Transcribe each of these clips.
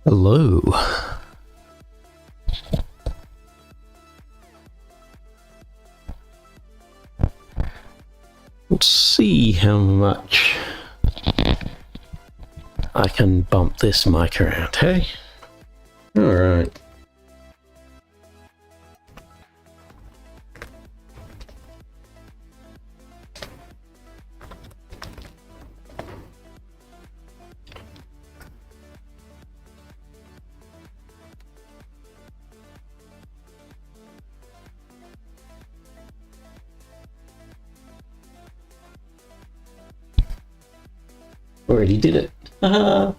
Hello. Let's see how much I can bump this mic around, hey? Alright. Already did it. Haha.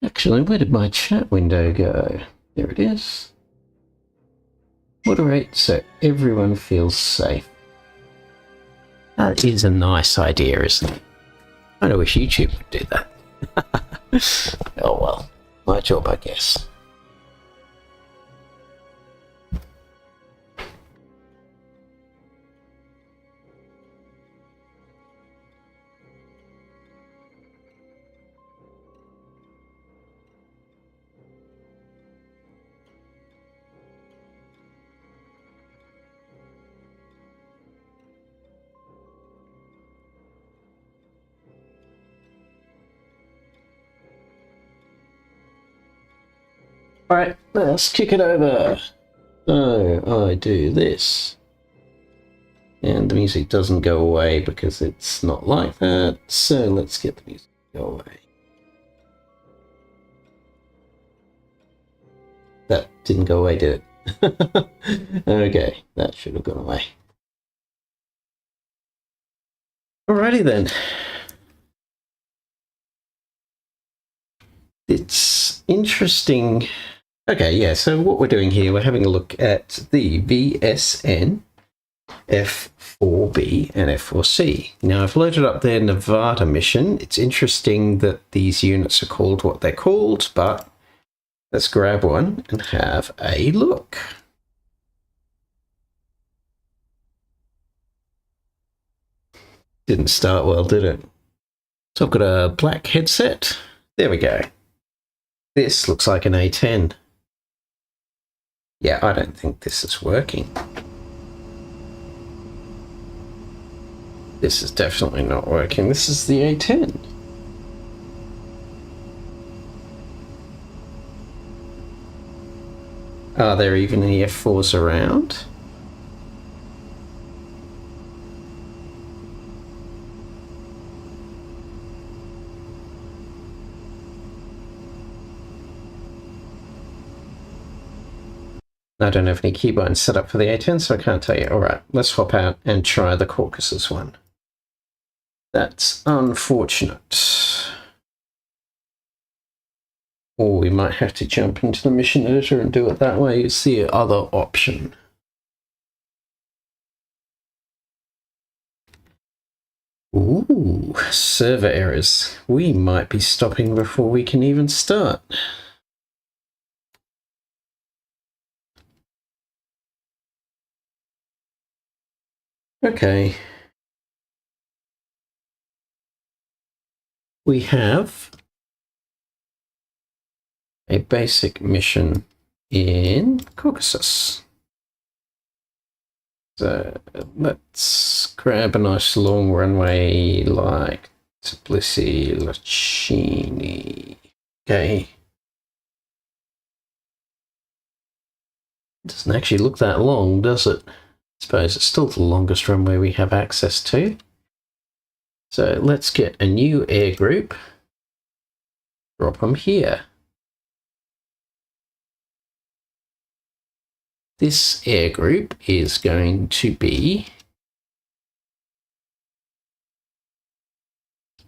Actually, where did my chat window go? There it is. Moderate so everyone feels safe. That is a nice idea, isn't it? I wish YouTube would do that. Oh well, my job, I guess. Alright, let's kick it over. So, I do this. And the music doesn't go away because it's not like that. So let's get the music to go away. That didn't go away, did it? Okay, that should have gone away. Alrighty then. It's interesting. Okay, yeah, so what we're doing here, we're having a look at the VSN F-4B and F-4C. Now, I've loaded up their Nevada mission. It's interesting that these units are called what they're called, but let's grab one and have a look. Didn't start well, did it? So I've got a black headset. There we go. This looks like an A10. Yeah, I don't think this is working. This is definitely not working. This is the A10. Are there even any F4s around? I don't have any keybinds set up for the A10, so I can't tell you. Alright, let's hop out and try the Caucasus one. That's unfortunate. Or we might have to jump into the mission editor and do it that way. It's the other option. Ooh, server errors. We might be stopping before we can even start. Okay. We have a basic mission in Caucasus. So let's grab a nice long runway like Tbilisi, Lachini. Okay. It doesn't actually look that long, does it? I suppose it's still the longest runway we have access to. So let's get a new air group. Drop them here. This air group is going to be,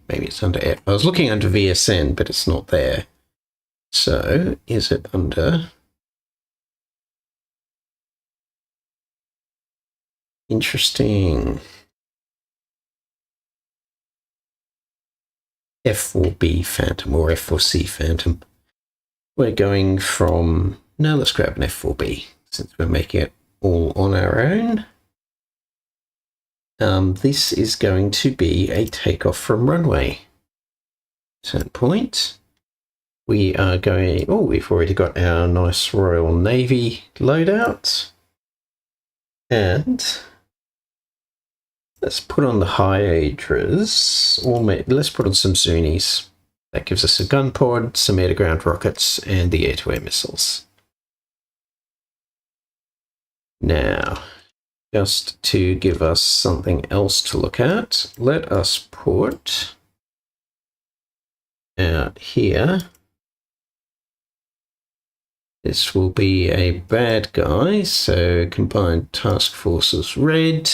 maybe it's under F. I was looking under VSN, but it's not there. So is it under? Interesting. F-4B Phantom or F-4C Phantom. we're going from, now let's grab an F-4B since we're making it all on our own. This is going to be a takeoff from runway. Turn point. We are going, oh, we've already got our nice Royal Navy loadout. And let's put on the Hydras, or let's put on some Zunis. That gives us a gun pod, some air-to-ground rockets, and the air-to-air missiles. Now, just to give us something else to look at, let us put out here. This will be a bad guy, so Combined Task Forces Red,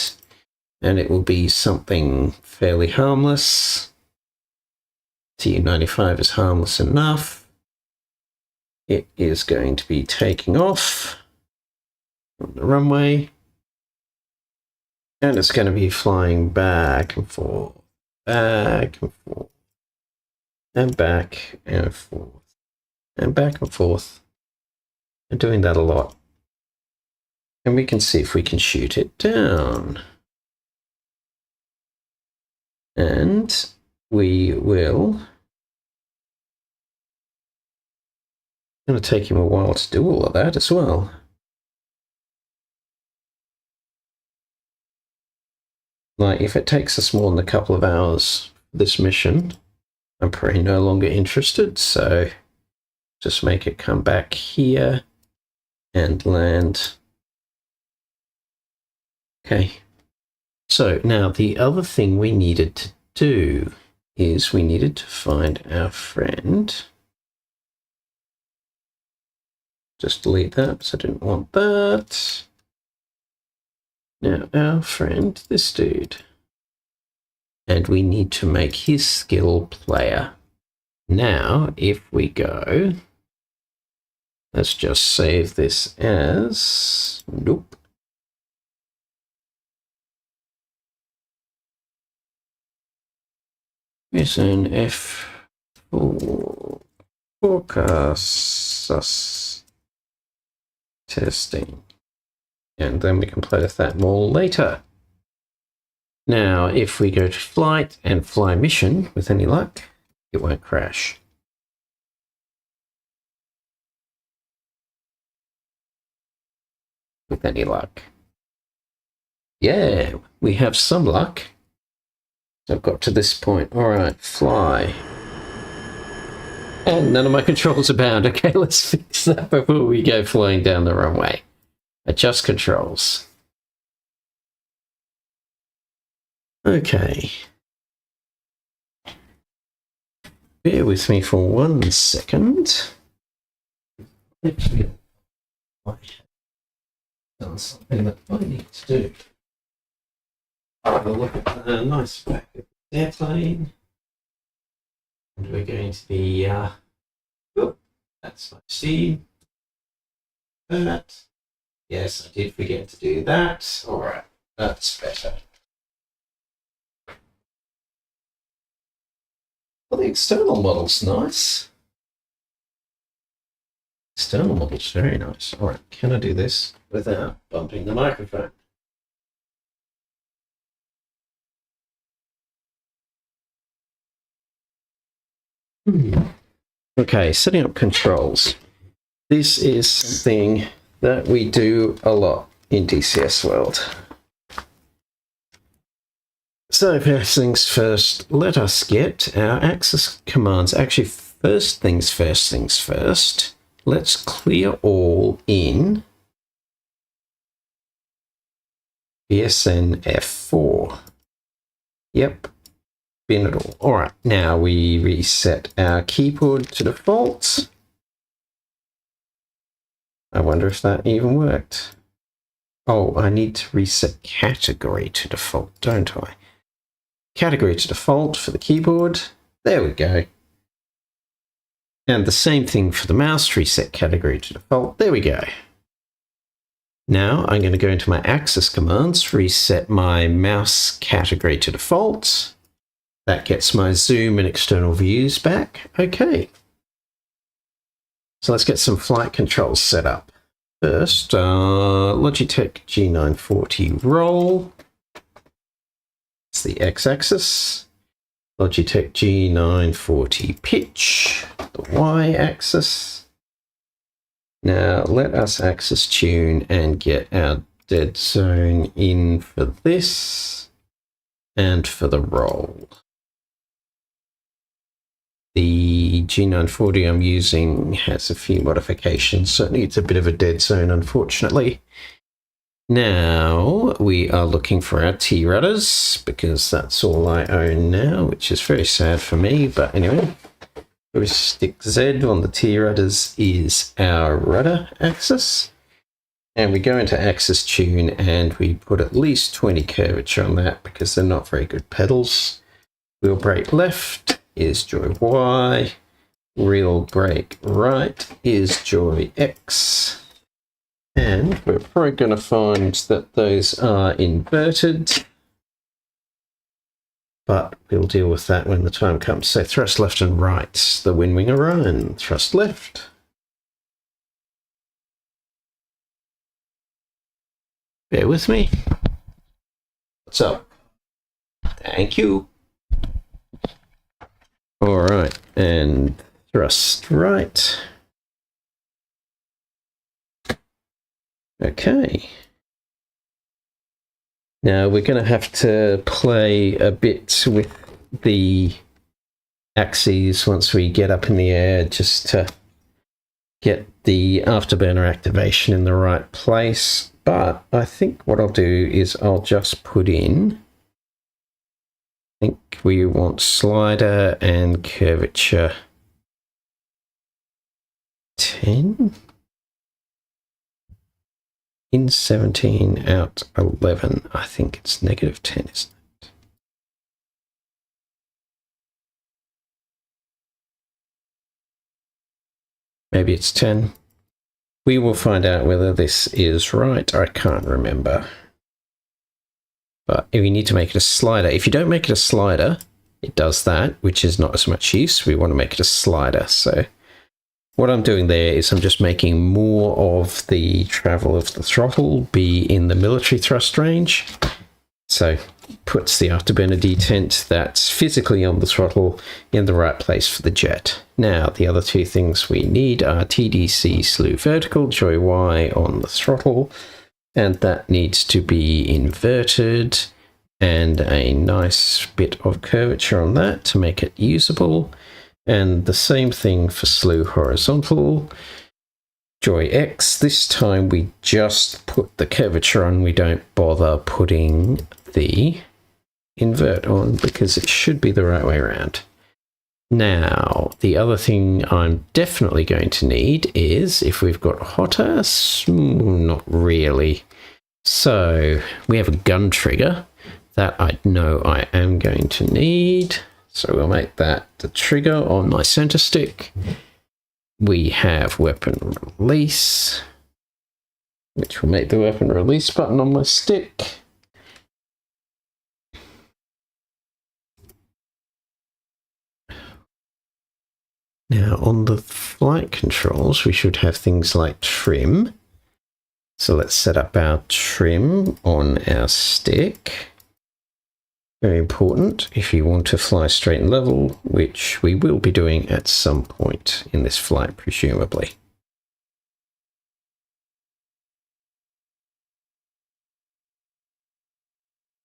and it will be something fairly harmless. Tu-95 is harmless enough. It is going to be taking off from the runway, and it's going to be flying back and forth, and back and forth, and back and forth. And doing that a lot. And we can see if we can shoot it down. And we will. It's going to take him a while to do all of that as well. Like, if it takes us more than a couple of hours for this mission, I'm probably no longer interested, so just make it come back here and land. Okay. So now the other thing we needed to do is we needed to find our friend. Just delete that because I didn't want that. Now our friend, this dude. And we need to make his skill player. Now, if we go, let's just save this as, nope. VSN F-4 forecast testing. And then we can play with that more later. Now, if we go to flight and fly mission with any luck, it won't crash. With any luck. Yeah, we have some luck. So I've got to this point. All right, fly. And none of my controls are bound. Okay, let's fix that before we go flying down the runway. Adjust controls. Okay. Bear with me for 1 second. Actually, done something that I need to do. Have a look at the nice back of the airplane. And we're going to be, oh, that's nice. See that? Yes, I did forget to do that. All right, that's better. Well, the external model's nice. External model's very nice. All right, can I do this without bumping the microphone? Okay, setting up controls. This is something that we do a lot in DCS world. So first things first, let us get our access commands. Actually, first things first. Let's clear all in VSN F-4. Yep, bin it all. All right, now we reset our keyboard to default. I wonder if that even worked. Oh, I need to reset category to default, don't I? Category to default for the keyboard. There we go. And the same thing for the mouse, reset category to default. There we go. Now I'm going to go into my access commands, reset my mouse category to default. That gets my zoom and external views back. Okay. So let's get some flight controls set up. First, Logitech G940 roll. It's the x-axis. Logitech G940 pitch, the y-axis. Now let us axis tune and get our dead zone in for this and for the roll. The G940 I'm using has a few modifications, so it needs a bit of a dead zone, unfortunately. Now we are looking for our T-rudders, because that's all I own now, which is very sad for me, but anyway. Stick Z on the T-rudders is our rudder axis. And we go into axis tune and we put at least 20 curvature on that because they're not very good pedals. Wheel brake left is joy Y, wheel brake right is joy X, and we're probably going to find that those are inverted, but we'll deal with that when the time comes. So thrust left and right, the wing Orion, thrust left. Bear with me. What's up? Thank you. All right, and thrust right. Okay. Now we're going to have to play a bit with the axes once we get up in the air, just to get the afterburner activation in the right place. But I think what I'll do is I'll just put in, I think we want slider and curvature 10. In 17, out 11. I think it's -10, isn't it? Maybe it's 10. We will find out whether this is right. I can't remember. But we need to make it a slider. If you don't make it a slider, it does that, which is not as much use. We want to make it a slider. So what I'm doing there is I'm just making more of the travel of the throttle be in the military thrust range. So puts the afterburner detent that's physically on the throttle in the right place for the jet. Now, the other two things we need are TDC slew vertical, joy Y on the throttle, and that needs to be inverted, and a nice bit of curvature on that to make it usable. And the same thing for slew horizontal, joy X. This time we just put the curvature on, we don't bother putting the invert on because it should be the right way around. Now, the other thing I'm definitely going to need is if we've got HOTAS, not really. So we have a gun trigger that I know I am going to need. So we'll make that the trigger on my center stick. We have weapon release, which will make the weapon release button on my stick. Now on the flight controls, we should have things like trim. So let's set up our trim on our stick. Very important if you want to fly straight and level, which we will be doing at some point in this flight, presumably.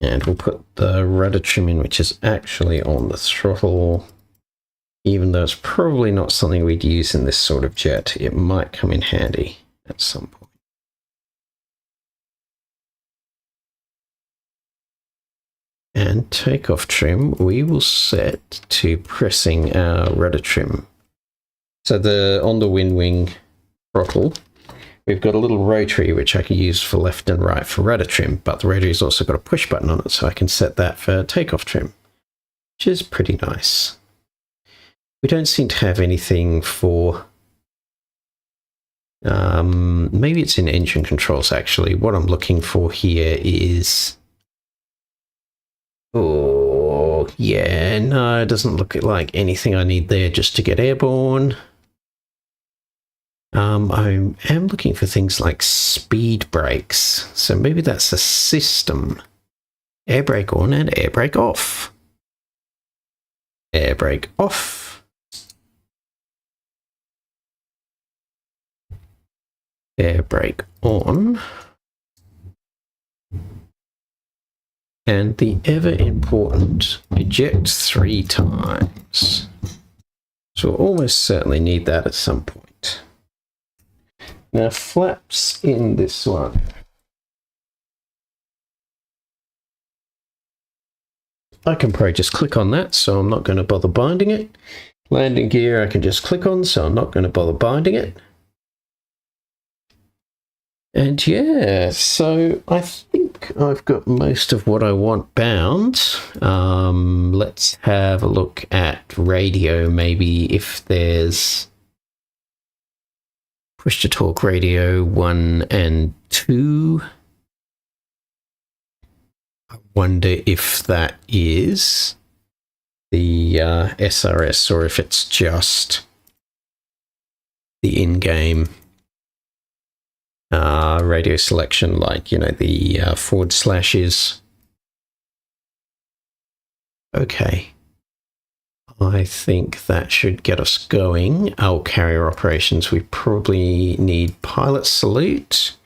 And we'll put the rudder trim in, which is actually on the throttle. Even though it's probably not something we'd use in this sort of jet, it might come in handy at some point. And takeoff trim, we will set to pressing our rudder trim. So on the wing throttle, we've got a little rotary which I can use for left and right for rudder trim, but the rotary's also got a push button on it, so I can set that for takeoff trim, which is pretty nice. We don't seem to have anything for... maybe it's in engine controls, actually. What I'm looking for here is... oh, yeah, no, it doesn't look like anything I need there just to get airborne. I am looking for things like speed brakes. So maybe that's a system. Air brake on and air brake off. Air brake off. Air brake on. And the ever important eject 3 times. So we'll almost certainly need that at some point. Now flaps in this one. I can probably just click on that, so I'm not going to bother binding it. Landing gear I can just click on, so I'm not going to bother binding it. And yeah, so I think I've got most of what I want bound. Let's have a look at radio, maybe if there's push to talk radio 1 and 2. I wonder if that is the SRS or if it's just the in-game radio selection, like, you know, the forward slashes. Okay. I think that should get us going. Our carrier operations, we probably need pilot salute,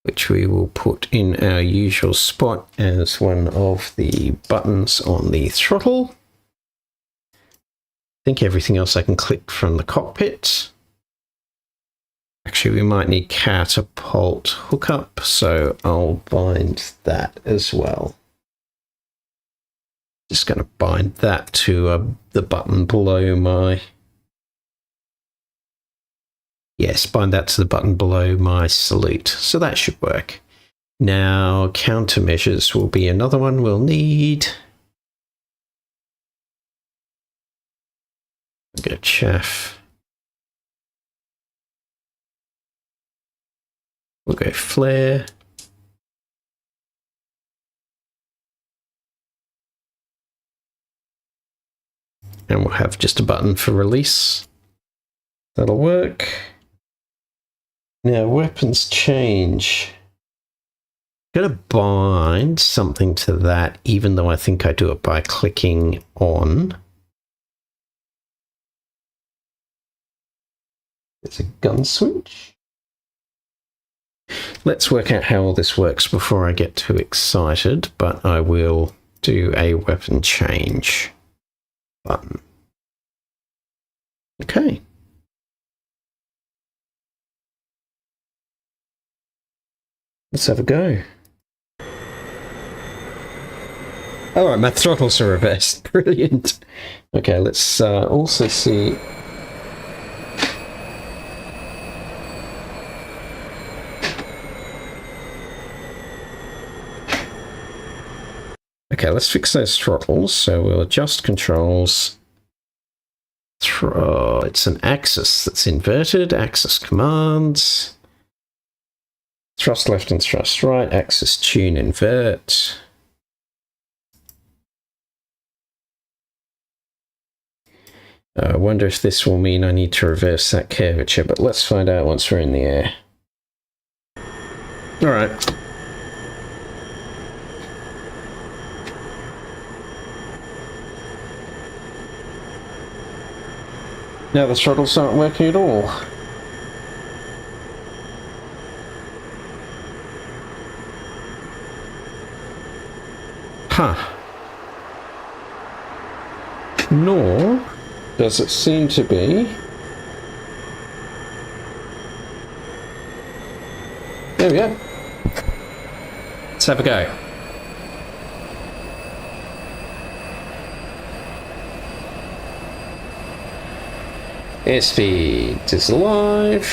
which we will put in our usual spot as one of the buttons on the throttle. I think everything else I can click from the cockpit. Actually, we might need catapult hookup, so I'll bind that as well. Just going to bind that to the button below my... Yes, bind that to the button below my salute. So that should work. Now, countermeasures will be another one we'll need. I'll go chaff. We'll go flare. And we'll have just a button for release. That'll work. Now, weapons change. I'm going to bind something to that, even though I think I do it by clicking on. It's a gun switch. Let's work out how all this works before I get too excited, but I will do a weapon change button. Okay. Let's have a go. All right, my throttles are reversed. Brilliant. Okay, let's also see. Okay, let's fix those throttles. So we'll adjust controls. It's an axis that's inverted. Axis commands. Thrust left and thrust right. Axis tune invert. I wonder if this will mean I need to reverse that curvature, but let's find out once we're in the air. All right. Now the throttles aren't working at all. Huh. Nor does it seem to be. There we go. Let's have a go. Airspeed is alive.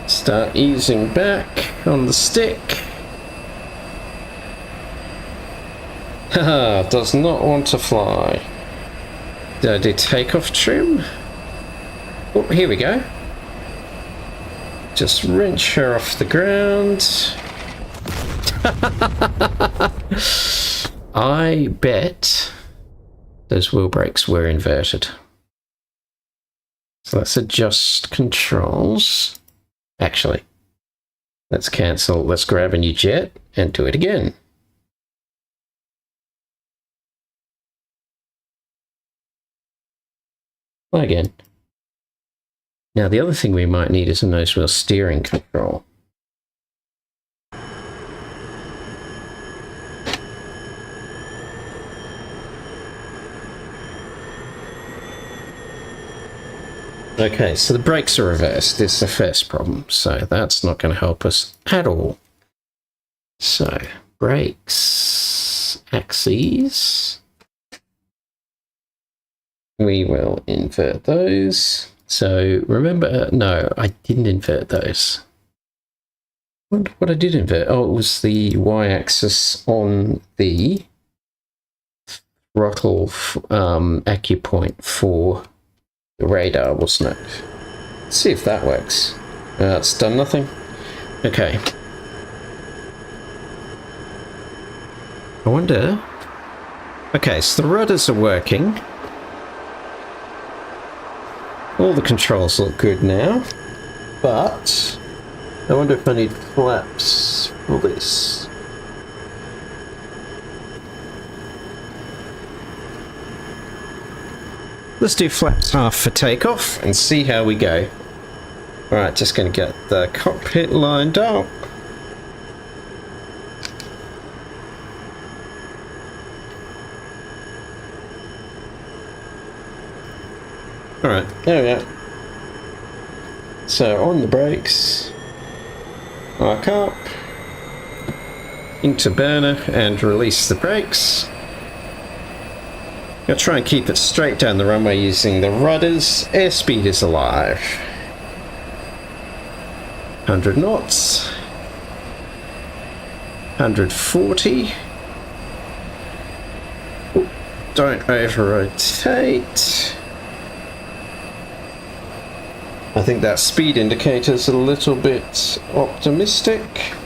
Start easing back on the stick. Haha, does not want to fly. Did I do takeoff trim? Oh, here we go. Just wrench her off the ground. I bet those wheel brakes were inverted. So let's adjust controls. Actually, let's cancel. Let's grab a new jet and do it again. Fly again. Now the other thing we might need is a nose wheel steering control. Okay, so the brakes are reversed. It's the first problem, so that's not going to help us at all. So, brakes, axes. We will invert those. So, remember, no, I didn't invert those. What I did invert? Oh, it was the y-axis on the throttle acupoint for the radar, wasn't it? Let's see if that works. It's done nothing. Okay. I wonder... Okay, so the rudders are working. All the controls look good now. But... I wonder if I need flaps for this. Let's do flaps half for takeoff and see how we go. Alright, just going to get the cockpit lined up. Alright, there we go. So on the brakes, arc up, into burner and release the brakes. I'll try and keep it straight down the runway using the rudders. Airspeed is alive. 100 knots. 140. Ooh, don't over-rotate. I think that speed indicator's a little bit optimistic.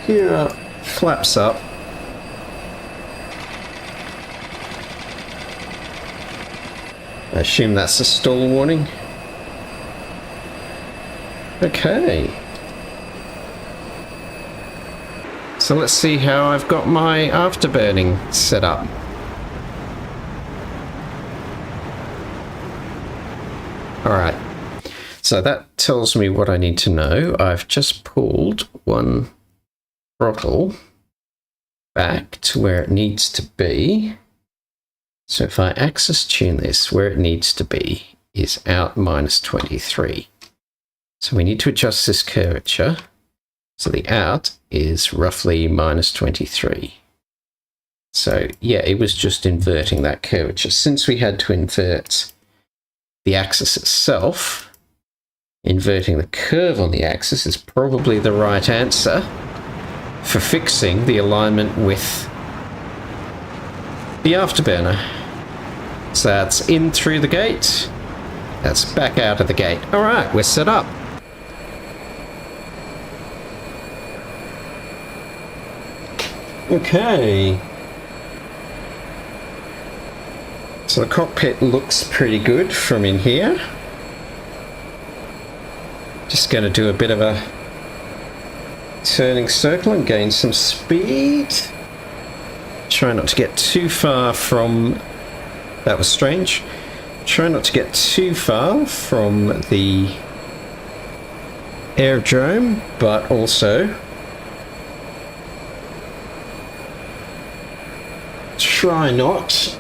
Here are flaps up. I assume that's a stall warning. Okay. So let's see how I've got my afterburning set up. Alright. So that tells me what I need to know. I've just pulled one throttle back to where it needs to be. So if I axis tune this, where it needs to be is out -23. So we need to adjust this curvature. So the out is roughly -23. So yeah, it was just inverting that curvature. Since we had to invert the axis itself, inverting the curve on the axis is probably the right answer for fixing the alignment with the afterburner. So that's in through the gate, that's back out of the gate. Alright, we're set up. Okay. So the cockpit looks pretty good from in here. Just going to do a bit of a turning circle and gain some speed. Try not to get too far from... That was strange. Try not to get too far from the aerodrome, but also try not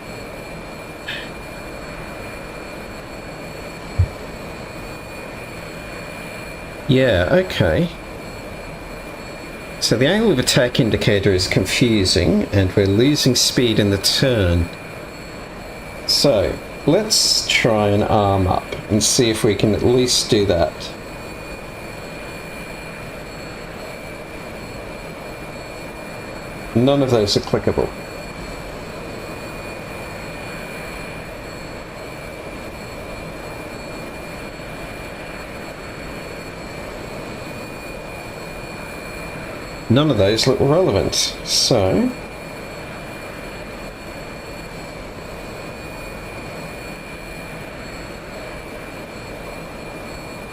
yeah, okay. So the angle of attack indicator is confusing and we're losing speed in the turn. So let's try and arm up and see if we can at least do that. None of those are clickable. None of those look relevant, so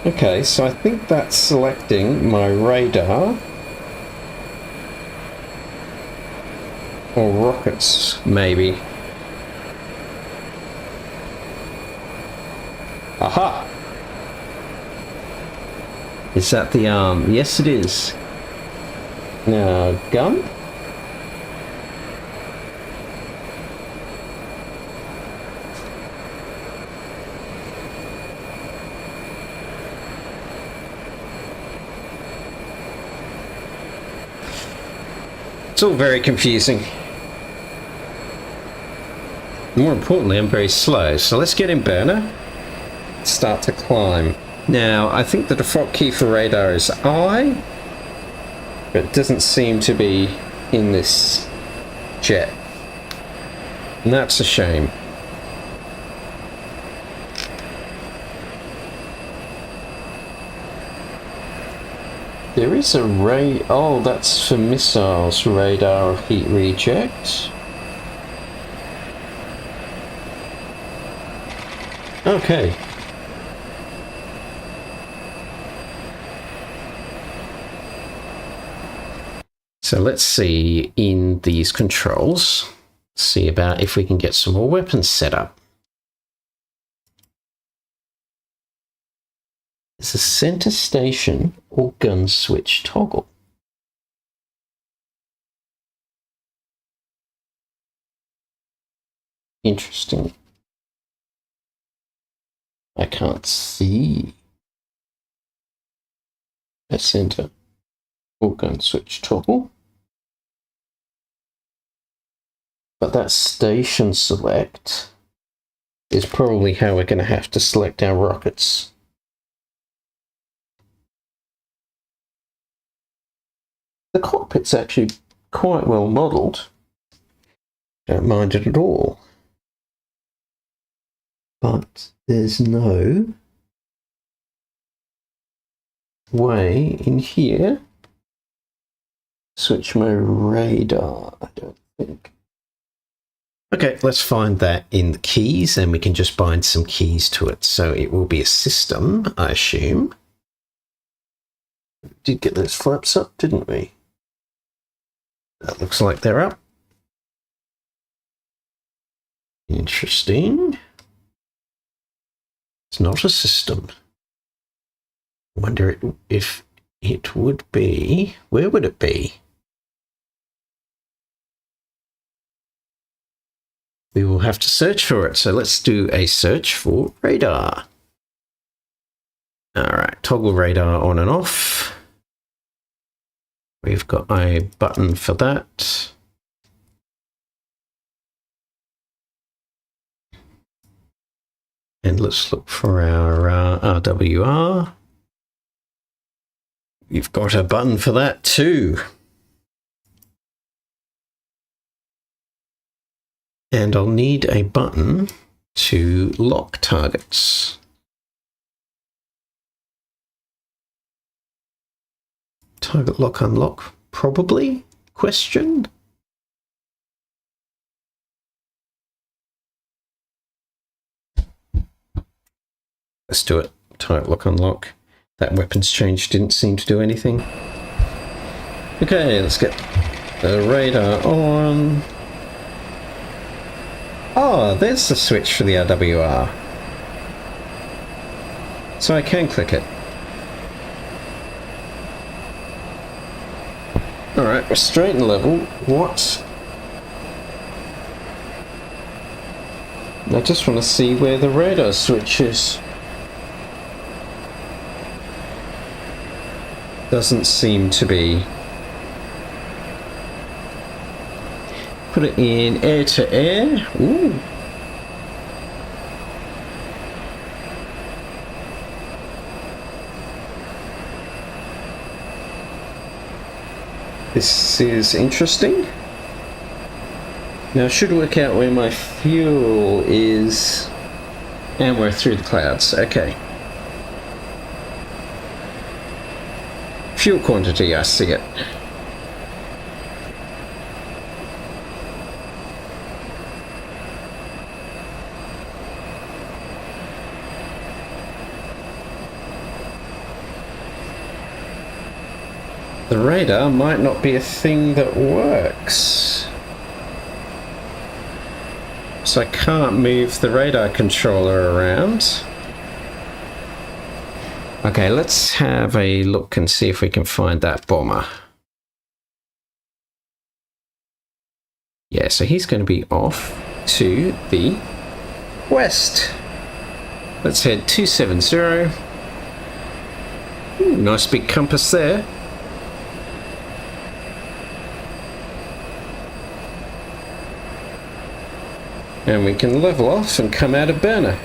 Okay, so I think that's selecting my radar. Or rockets, maybe. Aha! Is that the arm? Yes, it is. Now, gun? It's all very confusing. More importantly, I'm very slow, so let's get in burner. Start to climb. Now, I think the default key for radar is I, but it doesn't seem to be in this jet. And that's a shame. There is a oh, that's for missiles, radar heat reject. Okay. So let's see in these controls, see about if we can get some more weapons set up. There's a center station or gun switch toggle. Interesting. I can't see a center or gun switch toggle. But that station select is probably how we're going to have to select our rockets. The cockpit's actually quite well modelled. Don't mind it at all. But there's no way in here switch my radar, I don't think. Okay, let's find that in the keys and we can just bind some keys to it. So it will be a system, I assume. We did get those flaps up, didn't we? That looks like they're up. Interesting. It's not a system. I wonder if it would be. Where would it be? We will have to search for it. So let's do a search for radar. All right, toggle radar on and off. We've got a button for that. And let's look for our RWR. We've got a button for that too. And I'll need a button to lock targets. Target lock unlock, probably? Question? Let's do it. Target lock unlock. That weapons change didn't seem to do anything. Okay, let's get the radar on. Oh, there's the switch for the RWR. So I can click it. Alright, restraint level. What? I just want to see where the radar switch is. Doesn't seem to be. Put it in air to air. Ooh. This is interesting. Now I should work out where my fuel is. And we're through the clouds. Okay. Fuel quantity, I see it. the radar might not be a thing that works. So I can't move the radar controller around. Okay, let's have a look and see if we can find that bomber. Yeah, so he's going to be off to the west. Let's head 270. Ooh, nice big compass there. And we can level off and come out of burner.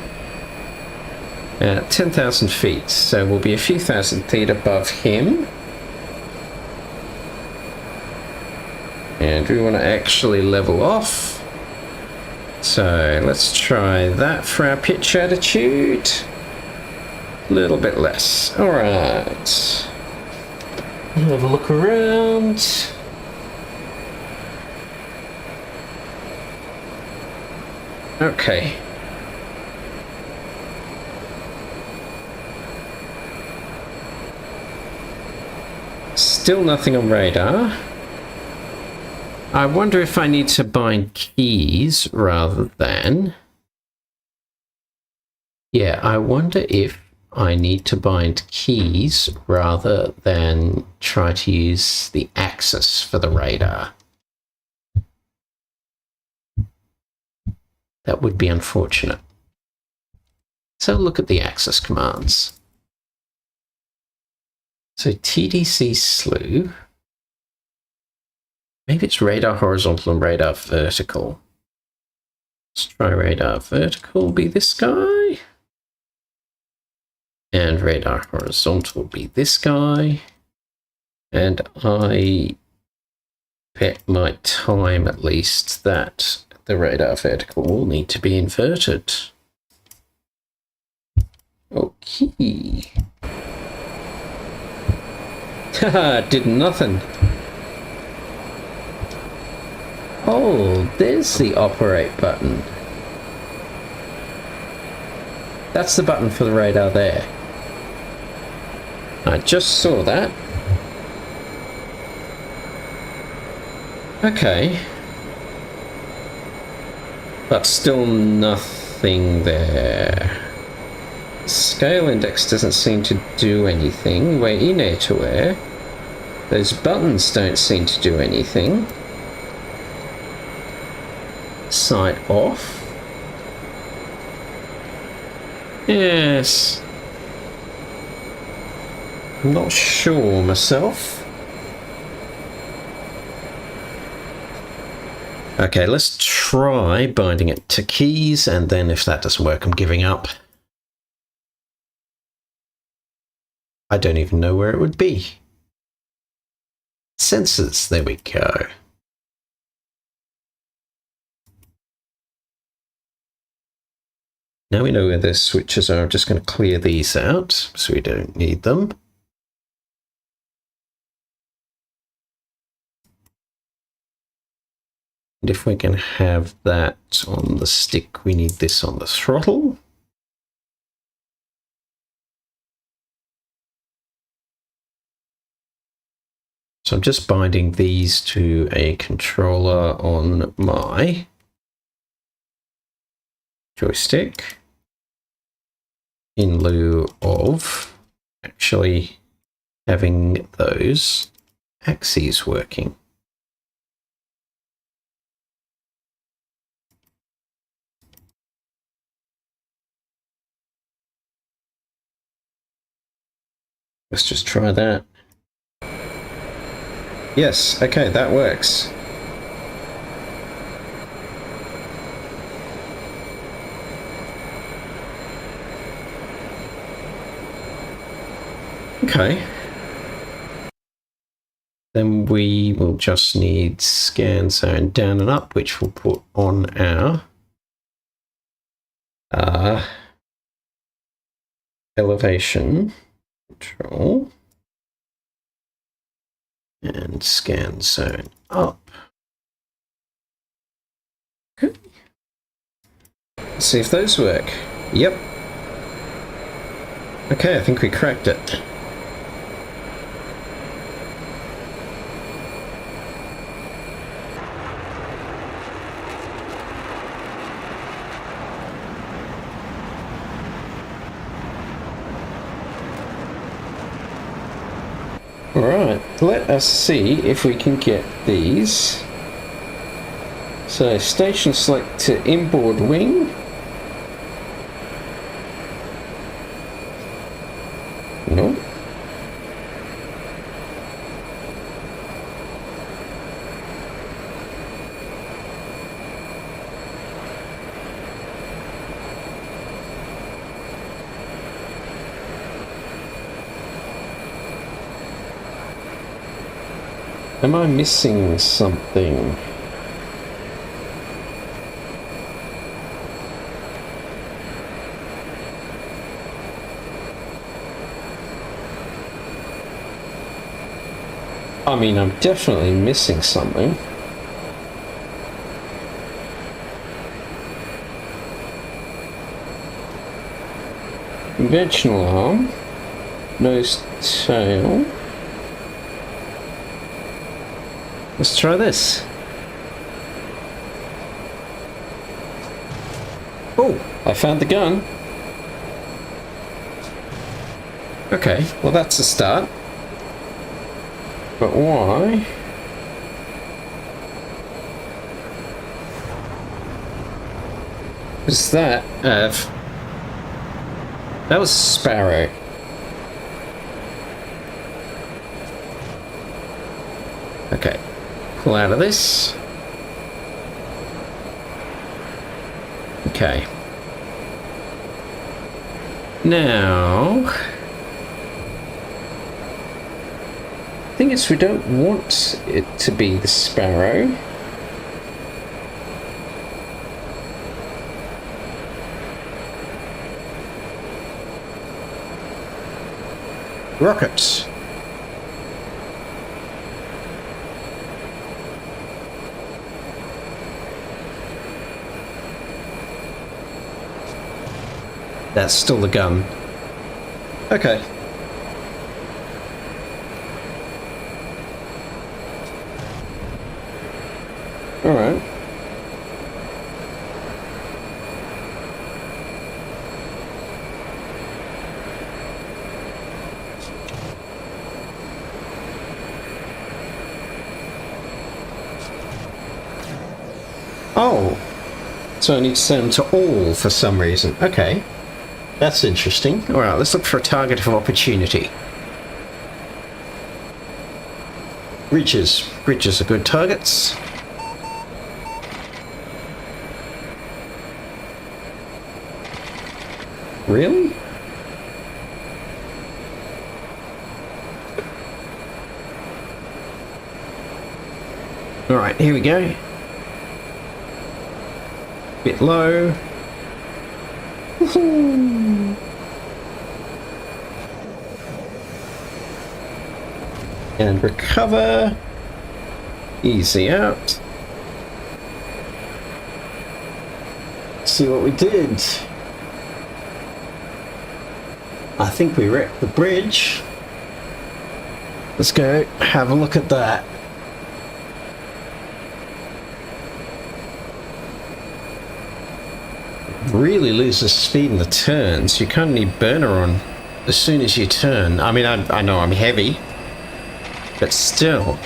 10,000 feet, so we'll be a few thousand feet above him. And we want to actually level off. So let's try that for our pitch attitude. A little bit less. Alright. Have a look around. Okay. Still nothing on radar. I wonder if I need to bind keys rather than... Yeah, I wonder if I need to bind keys rather than try to use the axis for the radar. That would be unfortunate. So look at the axis commands. So TDC slew. Maybe it's radar horizontal and radar vertical. Let's try radar vertical be this guy. And radar horizontal be this guy. And I bet my time at least that the radar vertical will need to be inverted. Okay. Haha, did nothing. Oh, there's the operate button. That's the button for the radar there. I just saw that. Okay. But still nothing there. Scale index doesn't seem to do anything. We're in air to air. Those buttons don't seem to do anything. Sight off. Yes. I'm not sure myself. Okay, let's try binding it to keys, and then if that doesn't work, I'm giving up. I don't even know where it would be. Sensors, there we go. Now we know where the switches are. I'm just going to clear these out so we don't need them. And if we can have that on the stick, we need this on the throttle. So I'm just binding these to a controller on my joystick in lieu of actually having those axes working. Let's just try that. Yes, okay, that works. Okay. Then we will just need scan zone down and up, which we'll put on our elevation control. And scan zone up. Okay. Let's see if those work. Yep. Okay, I think we cracked it. Alright, let us see if we can get these. So, station select to inboard wing. Nope. Am I missing something? I mean, I'm definitely missing something. Conventional arm, nose, tail. Let's try this. Oh, I found the gun. Okay, well that's a start. But why? Is that that was Sparrow. Okay, pull out of this. Okay. Now, the thing is, we don't want it to be the Sparrow. Rockets. That's still the gun. Okay. Alright. Oh. So I need to send them to all for some reason. Okay. That's interesting. Alright, let's look for a target of opportunity. Ridges. Ridges are good targets. Really? Alright, here we go. Bit low. Woohoo! And recover. Easy out. See what we did. I think we wrecked the bridge. Let's go have a look at that. Really loses speed in the turns. You can't need burner on as soon as you turn. I mean, I know I'm heavy, but still.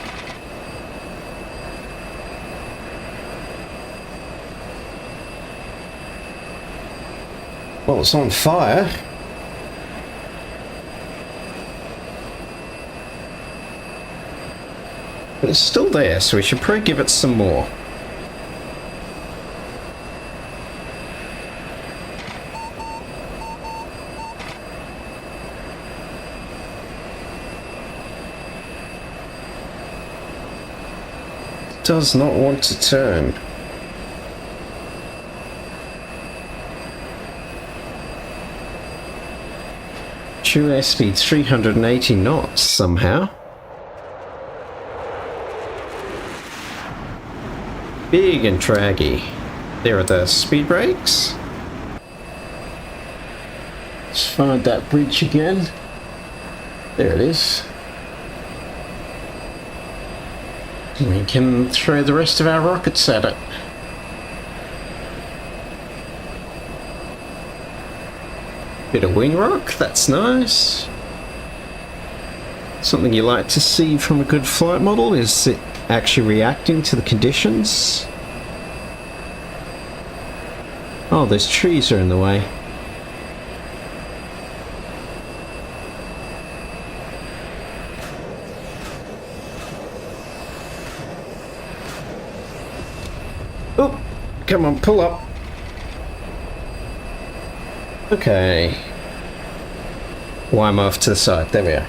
Well, it's on fire. But it's still there, so we should probably give it some more. Does not want to turn. True airspeed 380 knots somehow. Big and draggy. There are the speed brakes. Let's find that bridge again. There it is. We can throw the rest of our rockets at it. Bit of wing rock, that's nice. Something you like to see from a good flight model is it actually reacting to the conditions. Oh, those trees are in the way. Oh, come on, pull up. Okay. Well, I'm off to the side. There we are.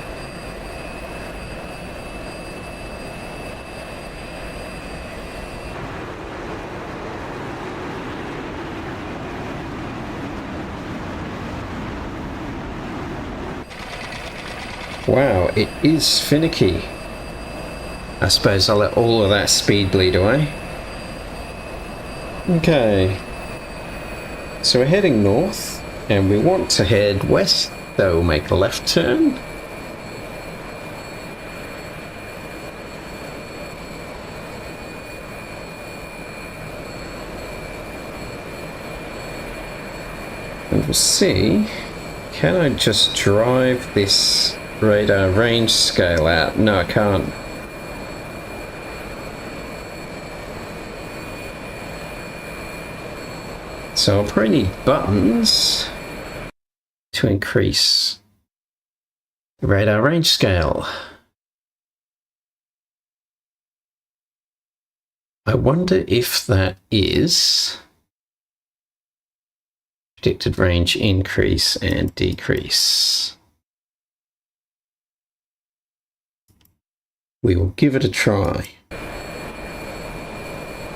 Wow, it is finicky. I suppose I'll let all of that speed bleed away. Okay. So we're heading north, and we want to head west, so we'll make a left turn. And we'll see, can I just drive this radar range scale out? No, I can't. So I'll probably need buttons to increase the radar range scale. I wonder if that is predicted range increase and decrease. We will give it a try.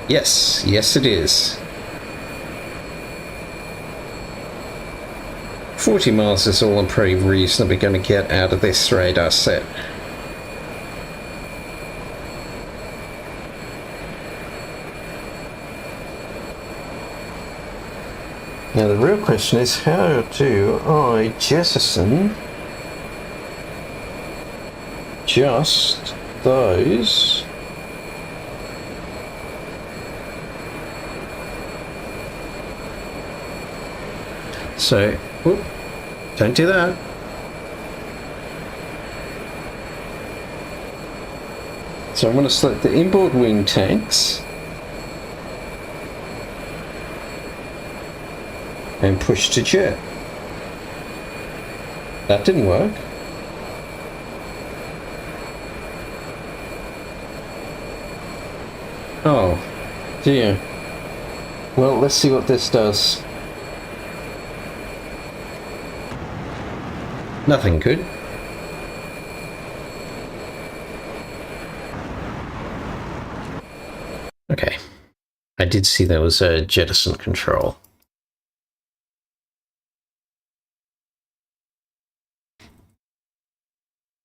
Yes, yes it is. 40 miles is all I'm pretty reasonably going to get out of this radar set. Now the real question is, how do I jettison just those so whoop, don't do that. So I'm going to select the inboard wing tanks and push to jet. That didn't work. Oh dear. Well, let's see what this does. Nothing good. Okay. I did see there was a jettison control.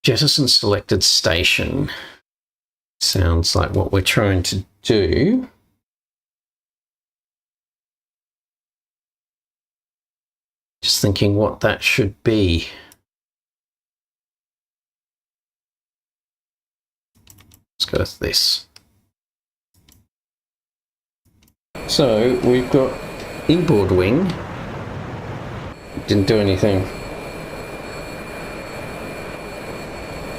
Jettison selected station. Sounds like what we're trying to do. Just thinking what that should be. Let's go with this. So we've got inboard wing. Didn't do anything.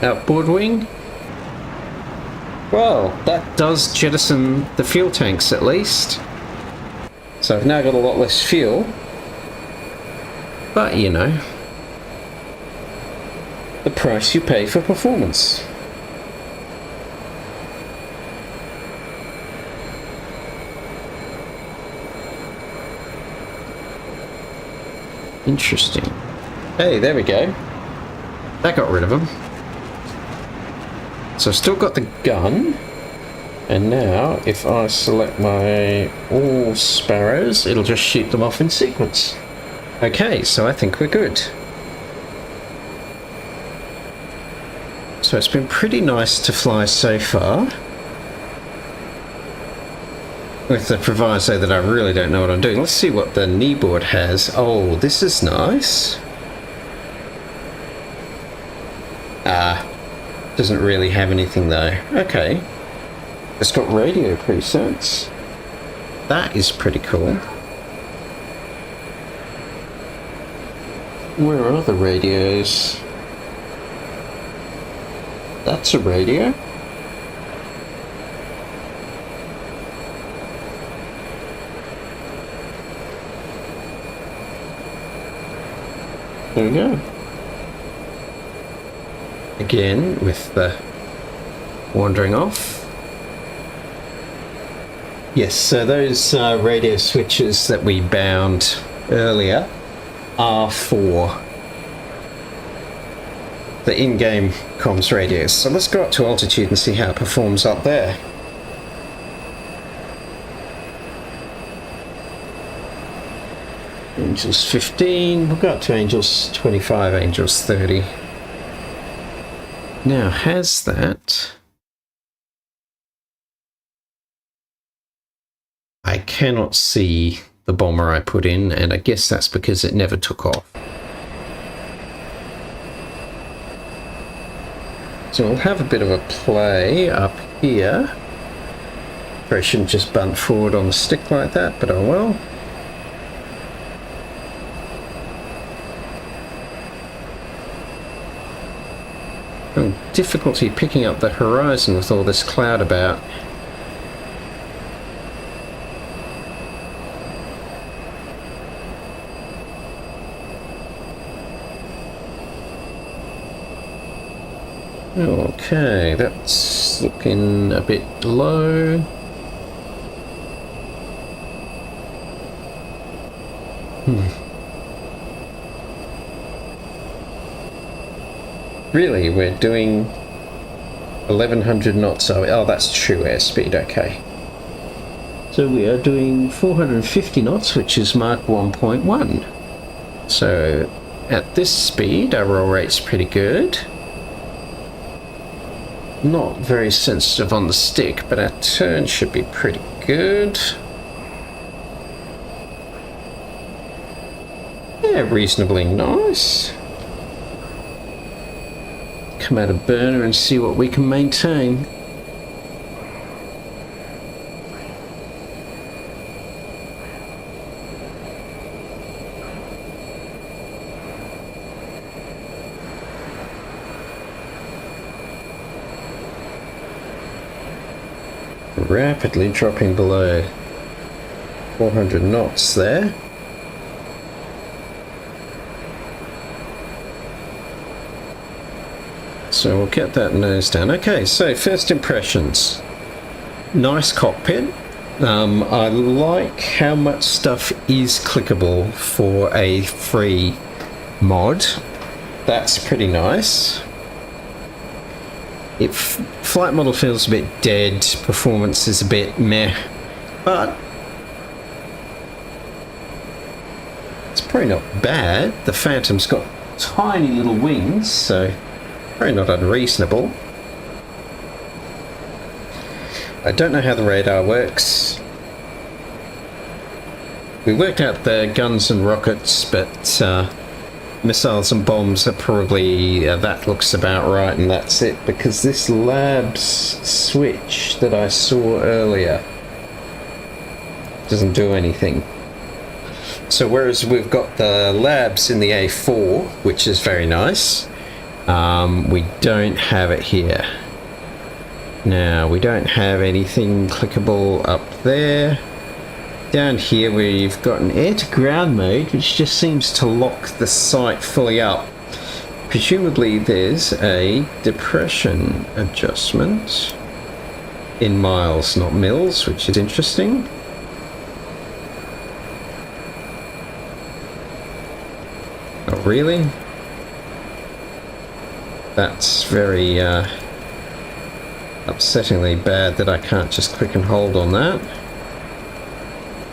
Outboard wing. Well, that does jettison the fuel tanks at least. So I've now got a lot less fuel. But you know, the price you pay for performance. Interesting. Hey, there we go. That got rid of them. So I've still got the gun. And now, if I select my all sparrows, it'll just shoot them off in sequence. Okay, so I think we're good. So it's been pretty nice to fly so far. With the proviso that I really don't know what I'm doing. Let's see what the kneeboard has. Oh, this is nice. Doesn't really have anything though. Okay. It's got radio presets. That is pretty cool. Where are the radios? That's a radio. There we go. Again, with the wandering off. Yes, so those radio switches that we bound earlier are for the in-game comms radios. So let's go up to altitude and see how it performs up there. Angels 15, we'll go up to Angels 25, Angels 30. Now, has that... I cannot see the bomber I put in, and I guess that's because it never took off. So we'll have a bit of a play up here. I shouldn't just bunt forward on the stick like that, but oh well. Difficulty picking up the horizon with all this cloud about. Okay, that's looking a bit low. Really, we're doing 1100 knots. Oh, that's true airspeed, okay. So we are doing 450 knots, which is Mach 1.1. So at this speed, our roll rate's pretty good. Not very sensitive on the stick, but our turn should be pretty good. Yeah, reasonably nice. Come out of burner and see what we can maintain. Rapidly dropping below 400 knots there. So we'll get that nose down. Okay, so first impressions. Nice cockpit. I like how much stuff is clickable for a free mod. That's pretty nice. Flight model feels a bit dead, performance is a bit meh, but it's probably not bad. The Phantom's got tiny little wings, so probably not unreasonable. I don't know how the radar works. We worked out the guns and rockets, but missiles and bombs are probably, that looks about right, and that's it, because this labs switch that I saw earlier doesn't do anything. So whereas we've got the labs in the A4, which is very nice, we don't have it here. Now, we don't have anything clickable up there. Down here we've got an air-to-ground mode, which just seems to lock the sight fully up. Presumably there's a depression adjustment in miles, not mils, which is interesting. Oh, really? That's very upsettingly bad that I can't just click and hold on that.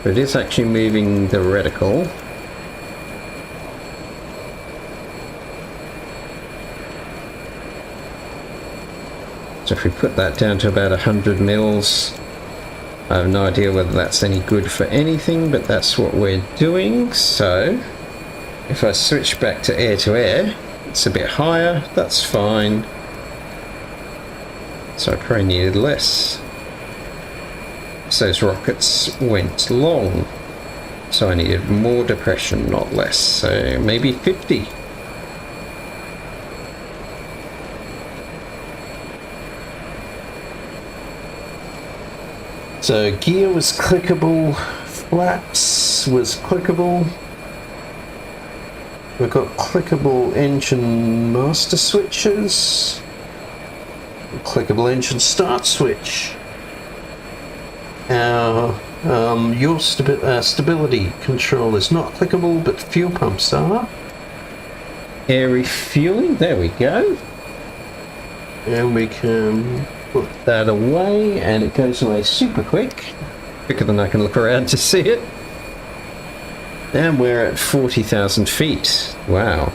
But it is actually moving the reticle. So if we put that down to about 100 mils, I have no idea whether that's any good for anything, but that's what we're doing. So if I switch back to air, it's a bit higher, that's fine. So I probably needed less. So those rockets went long, so I needed more depression, not less, so maybe 50. So gear was clickable, flaps was clickable. We've got clickable engine master switches, clickable engine start switch. Our yaw stability control is not clickable, but fuel pumps are. Air refueling, there we go. And we can put that away, and it goes away super quick. Quicker than I can look around to see it. And we're at 40,000 feet. Wow.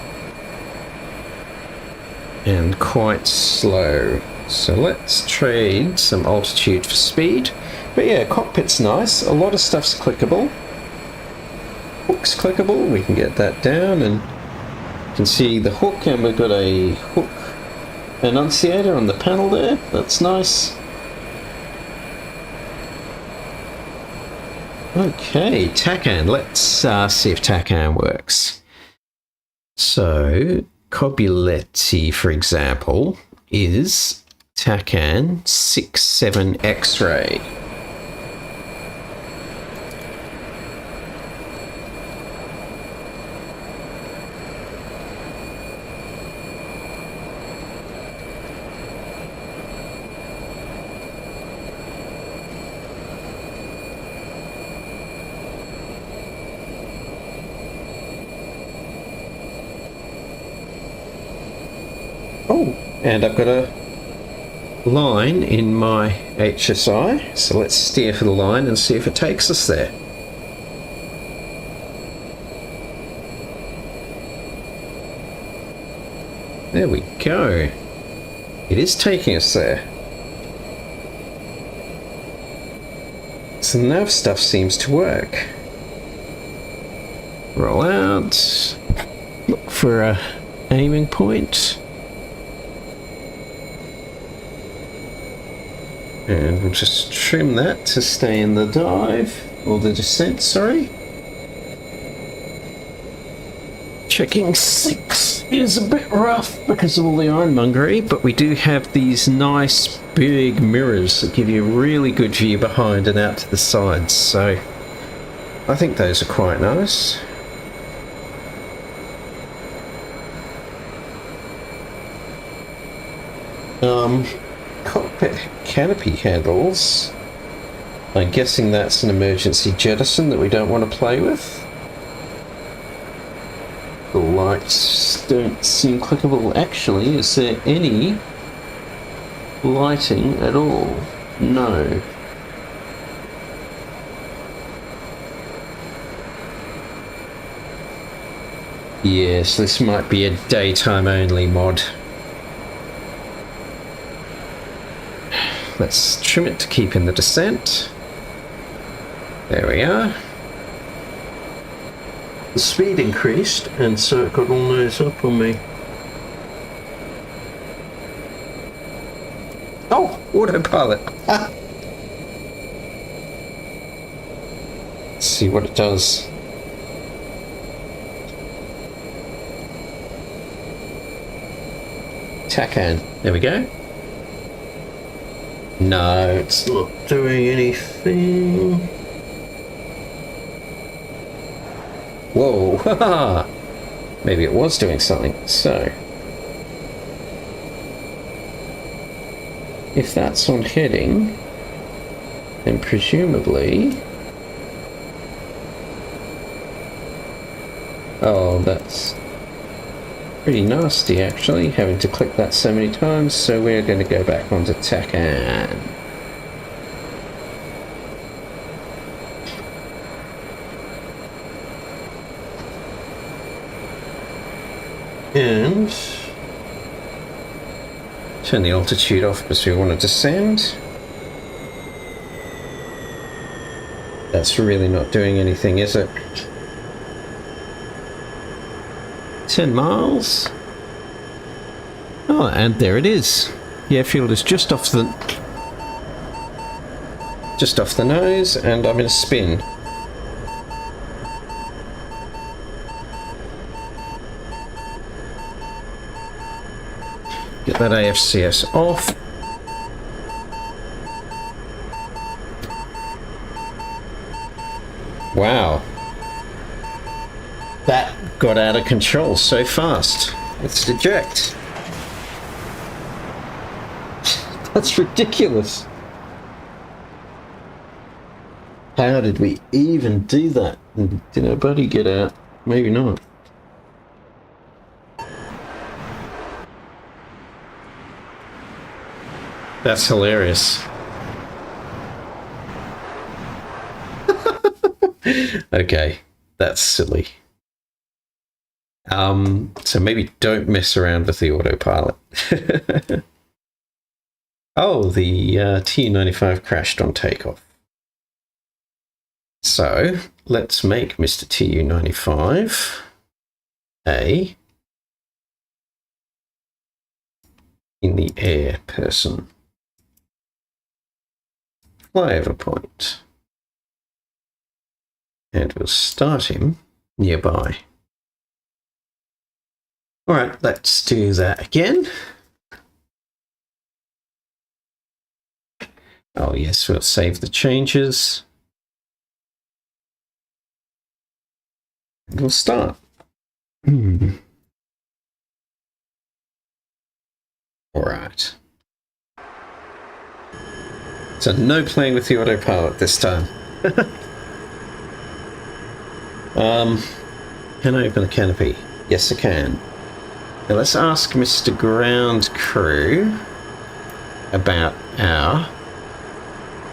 And quite slow. So let's trade some altitude for speed. But yeah, cockpit's nice. A lot of stuff's clickable. Hook's clickable. We can get that down, and you can see the hook, and we've got a hook enunciator on the panel there. That's nice. Okay, TACAN. Let's see if TACAN works. So, Cobuletti, for example, is TACAN 67 X-ray. Oh, and I've got a line in my HSI, so let's steer for the line and see if it takes us there. There we go. It is taking us there. So the nav stuff seems to work. Roll out. Look for a aiming point. And we'll just trim that to stay in the dive, or the descent, sorry. Checking 6 is a bit rough because of all the ironmongery, but we do have these nice big mirrors that give you a really good view behind and out to the sides, so I think those are quite nice. Cockpit canopy handles. I'm guessing that's an emergency jettison that we don't want to play with. The lights don't seem clickable. Actually, is there any lighting at all? No. Yes, this might be a daytime only mod. Let's trim it to keep in the descent. There we are. The speed increased, and so it got all those up on me. Oh, autopilot. Ah. Let's see what it does. TACAN. There we go. No, it's not doing anything. Whoa, haha! Maybe it was doing something. So, if that's on heading, then presumably... Oh, that's pretty nasty actually, having to click that so many times, so we're going to go back onto TACAN. And turn the altitude off because we want to descend. That's really not doing anything, is it? 10 miles. Oh, and there it is. The airfield is just off the nose, and I'm in a spin. Get that AFCS off. Wow. That got out of control so fast. Let's eject. That's ridiculous. How did we even do that? Did our buddy get out? Maybe not. That's hilarious. Okay, that's silly. So maybe don't mess around with the autopilot. Oh, the Tu-95 crashed on takeoff. So let's make Mr. Tu-95 a in the air person. Flyover point. And we'll start him nearby. All right, let's do that again. Oh yes, we'll save the changes. And we'll start. All right. So no playing with the autopilot this time. Can I open the canopy? Yes, I can. Now let's ask Mr. Ground Crew about our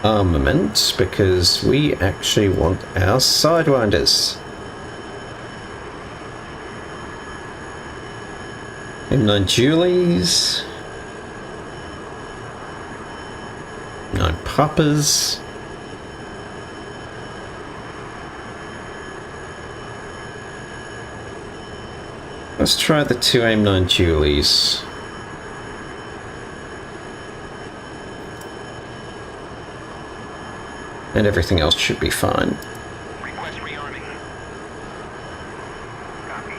armament, because we actually want our sidewinders. M9 Julies. 9 Poppers. Let's try the 2 M9 Julies. And everything else should be fine. Request rearming. Copy.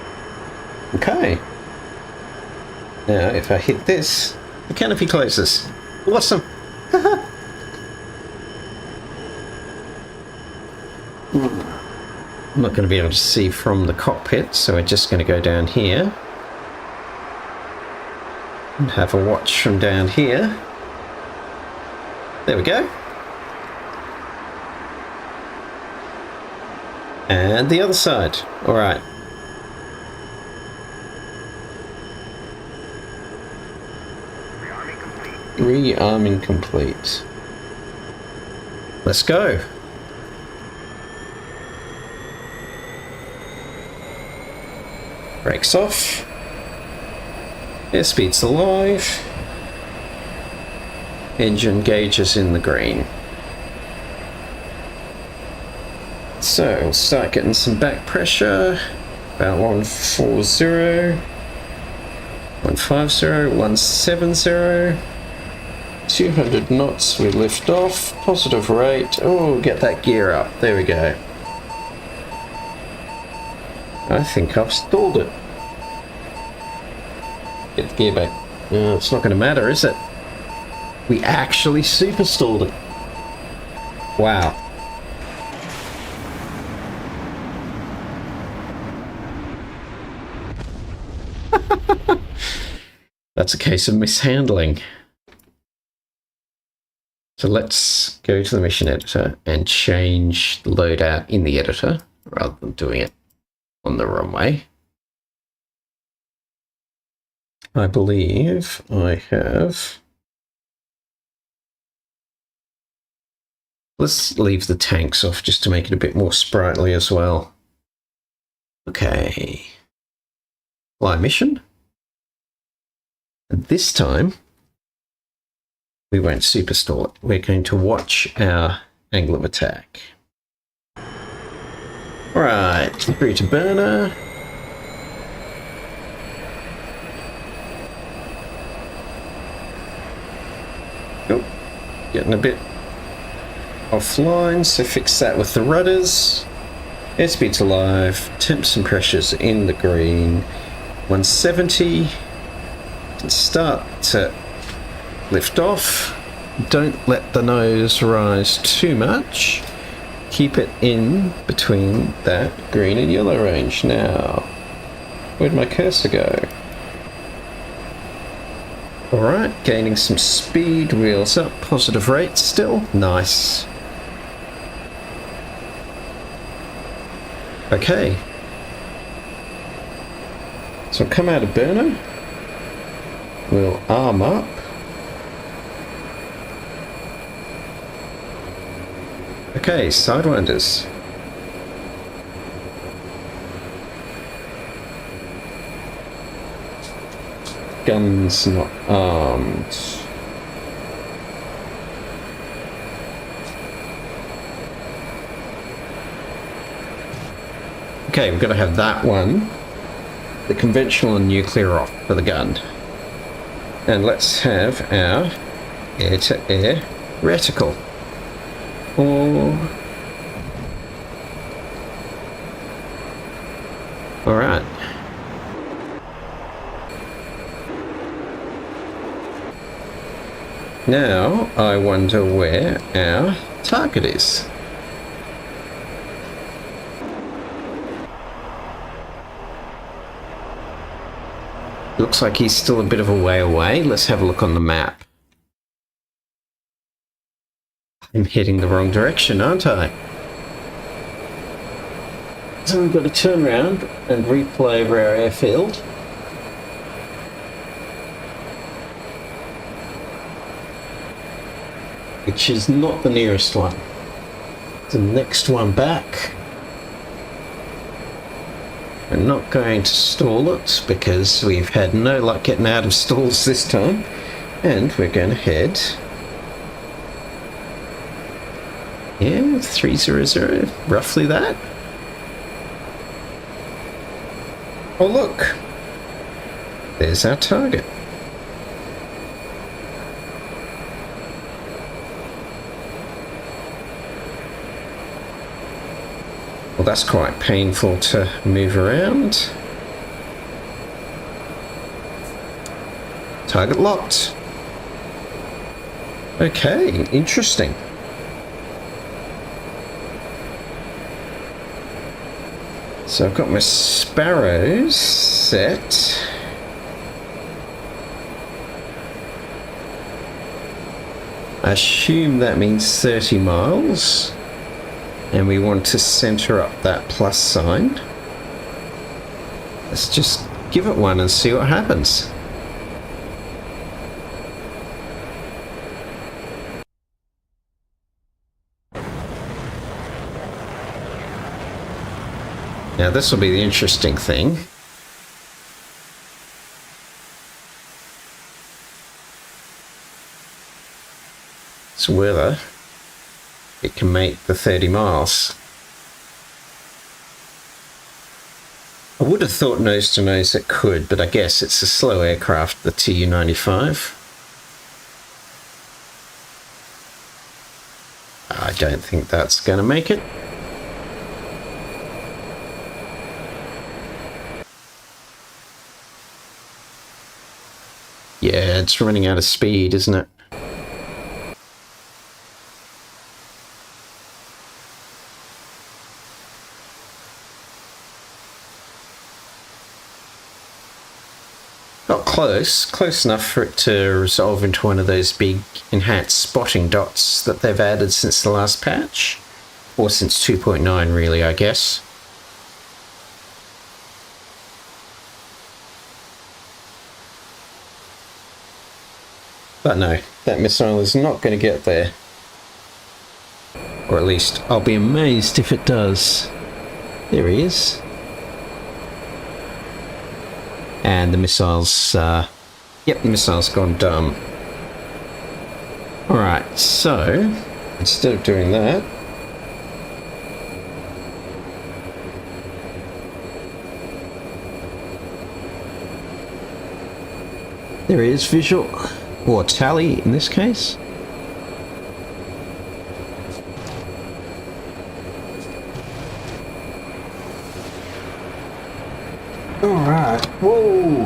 Okay. Now, if I hit this, the canopy closes. Awesome. I'm not going to be able to see from the cockpit, so we're just going to go down here and have a watch from down here. There we go. And the other side. All right. Rearming complete. Rearming complete. Let's go. Brakes off. Airspeed's alive. Engine gauge is in the green. So we'll start getting some back pressure. About 140, 150, 170. 200 knots, we lift off. Positive rate. Oh, get that gear up. There we go. I think I've stalled it. Get the gear back. It's not going to matter, is it? We actually super stalled it. Wow. That's a case of mishandling. So let's go to the mission editor and change the loadout in the editor rather than doing it on the runway. I believe I have... Let's leave the tanks off just to make it a bit more sprightly as well. Okay. Fly mission. And this time, we won't super stall it. We're going to watch our angle of attack. Alright, through to burner. Oh, getting a bit offline, so fix that with the rudders. Airspeed's alive, temps and pressures in the green. 170. And start to lift off. Don't let the nose rise too much. keep it in between that green and yellow range. Now, where'd my cursor go? Alright, gaining some speed, wheels up, positive rate still. Nice. Okay. So come out of burner. We'll arm up. Okay, sidewinders. Guns not armed. Okay, we've got to have that one. The conventional and nuclear off for the gun. And let's have our air-to-air reticle. Alright. Now, I wonder where our target is. Looks like he's still a bit of a way away. Let's have a look on the map. I'm heading the wrong direction, aren't I? So we've got to turn around and replay over our airfield. Which is not the nearest one. The next one back. We're not going to stall it because we've had no luck getting out of stalls this time. And we're going to head... yeah, 300, roughly that. Oh look, there's our target. Well, that's quite painful to move around. Target locked. Okay, interesting. So I've got my sparrows set. I assume that means 30 miles. And we want to center up that plus sign. Let's just give it one and see what happens. Now this will be the interesting thing. It's whether it can make the 30 miles. I would have thought nose to nose it could, but I guess it's a slow aircraft, the Tu-95. I don't think that's going to make it. Yeah, it's running out of speed, isn't it? Not close. Close enough for it to resolve into one of those big enhanced spotting dots that they've added since the last patch. Or since 2.9 really, I guess. But no, that missile is not going to get there. Or at least, I'll be amazed if it does. There he is. And the missile's, yep, the missile's gone dumb. Alright, so, instead of doing that, there is visual, or tally in this case. Alright, whoa!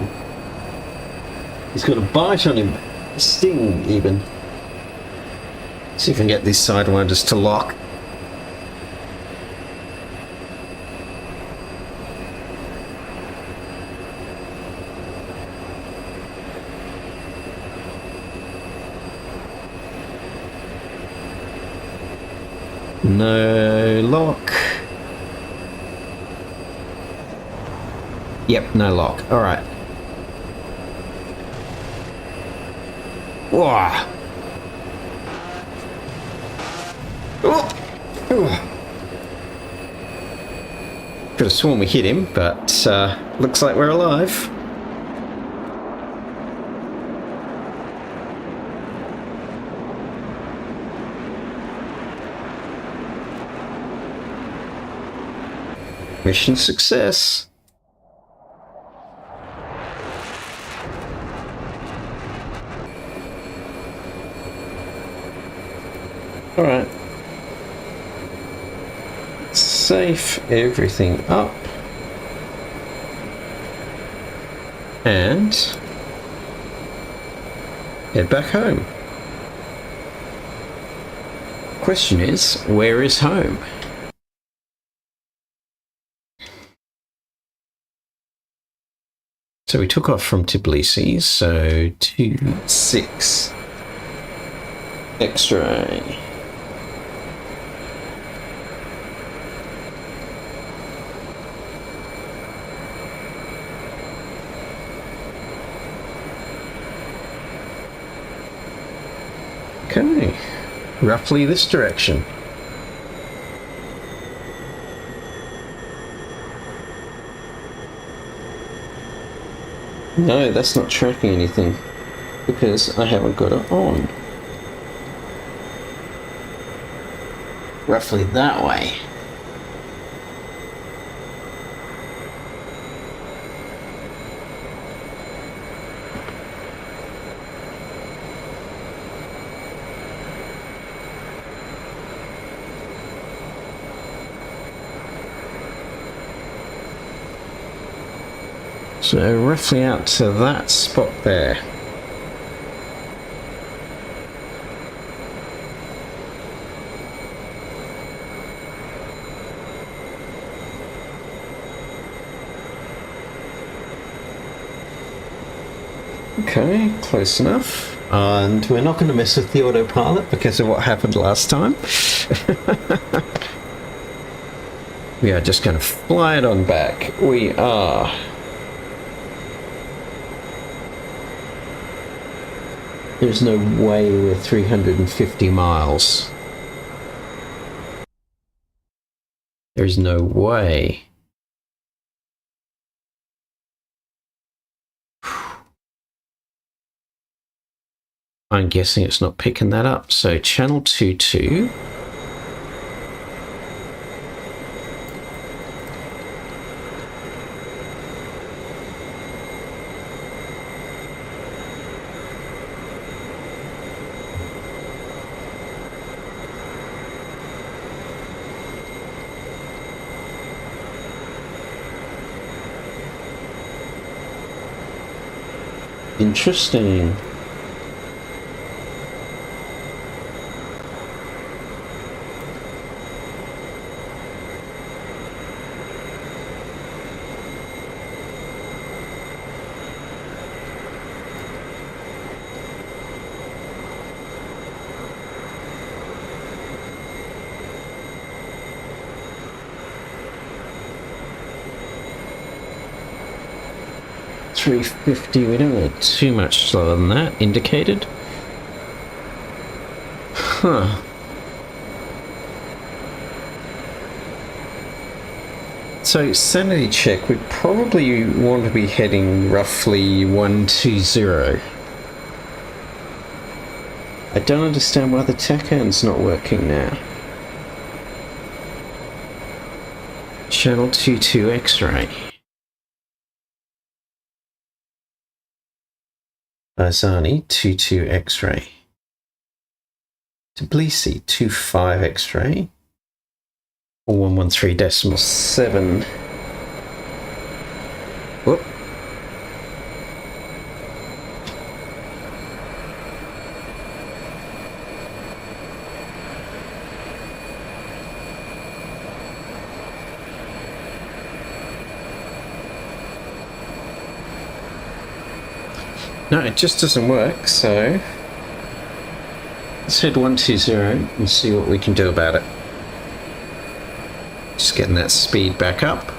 He's got a bite on him, a sting even. See if I can get these sidewinders to lock. No lock. Yep, no lock. Alright. Whoa. Oh. Could have sworn we hit him, but looks like we're alive. Mission success. All right. Safe everything up. And head back home. Question is, where is home? So we took off from Tbilisi, so 26 X-ray. Okay, roughly this direction. No, that's not tracking anything because I haven't got it on. Roughly that way. So roughly out to that spot there. Okay, close enough. And we're not going to mess with the autopilot because of what happened last time. We are just going to fly it on back. We are. There's no way we're 350 miles. There's no way. I'm guessing it's not picking that up. So channel 22. Interesting. $350, we don't want too much slower than that, indicated. Huh. So, sanity check, we probably want to be heading roughly 120. I don't understand why the TACAN's not working now. Channel 22 X-ray. Azani 22 X-ray. Tbilisi 25 X-ray. 4113.7. Whoop. No, it just doesn't work, so let's hit 120 and see what we can do about it. Just getting that speed back up.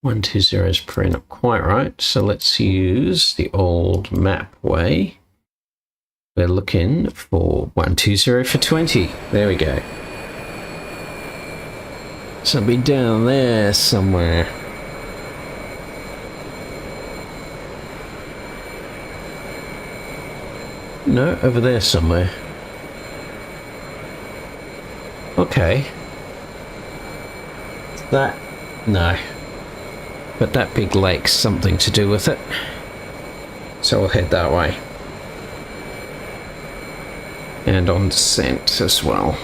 One 2.0 is probably not quite right, so let's use the old map way. We're looking for 120 for 20. There we go. So it'll be down there somewhere. No, over there somewhere. Okay. That... no. But that big lake's something to do with it. So we'll head that way. And on descent as well.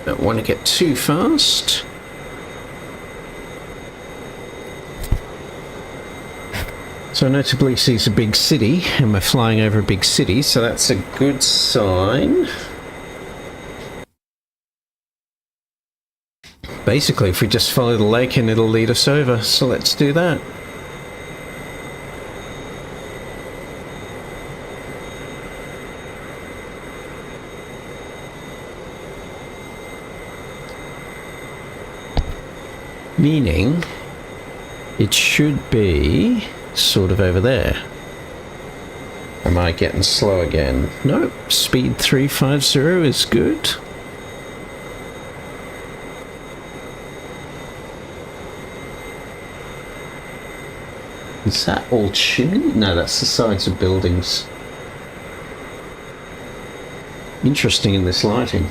Don't want to get too fast. So notably sees a big city, and we're flying over a big city, so that's a good sign. Basically, if we just follow the lake and it'll lead us over, so let's do that. Meaning, it should be sort of over there. Am I getting slow again? Nope, speed 350 is good. Is that all chimney? No, that's the sides of buildings. Interesting in this lighting.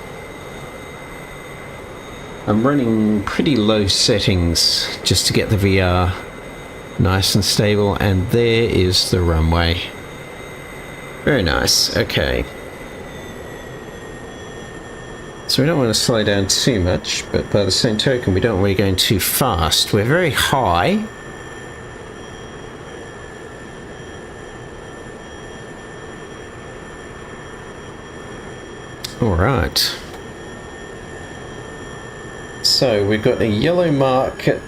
I'm running pretty low settings just to get the VR nice and stable, and there is the runway. Very nice. Okay. So we don't want to slow down too much, but by the same token, we don't want to be going too fast. We're very high. All right. So we've got a yellow mark at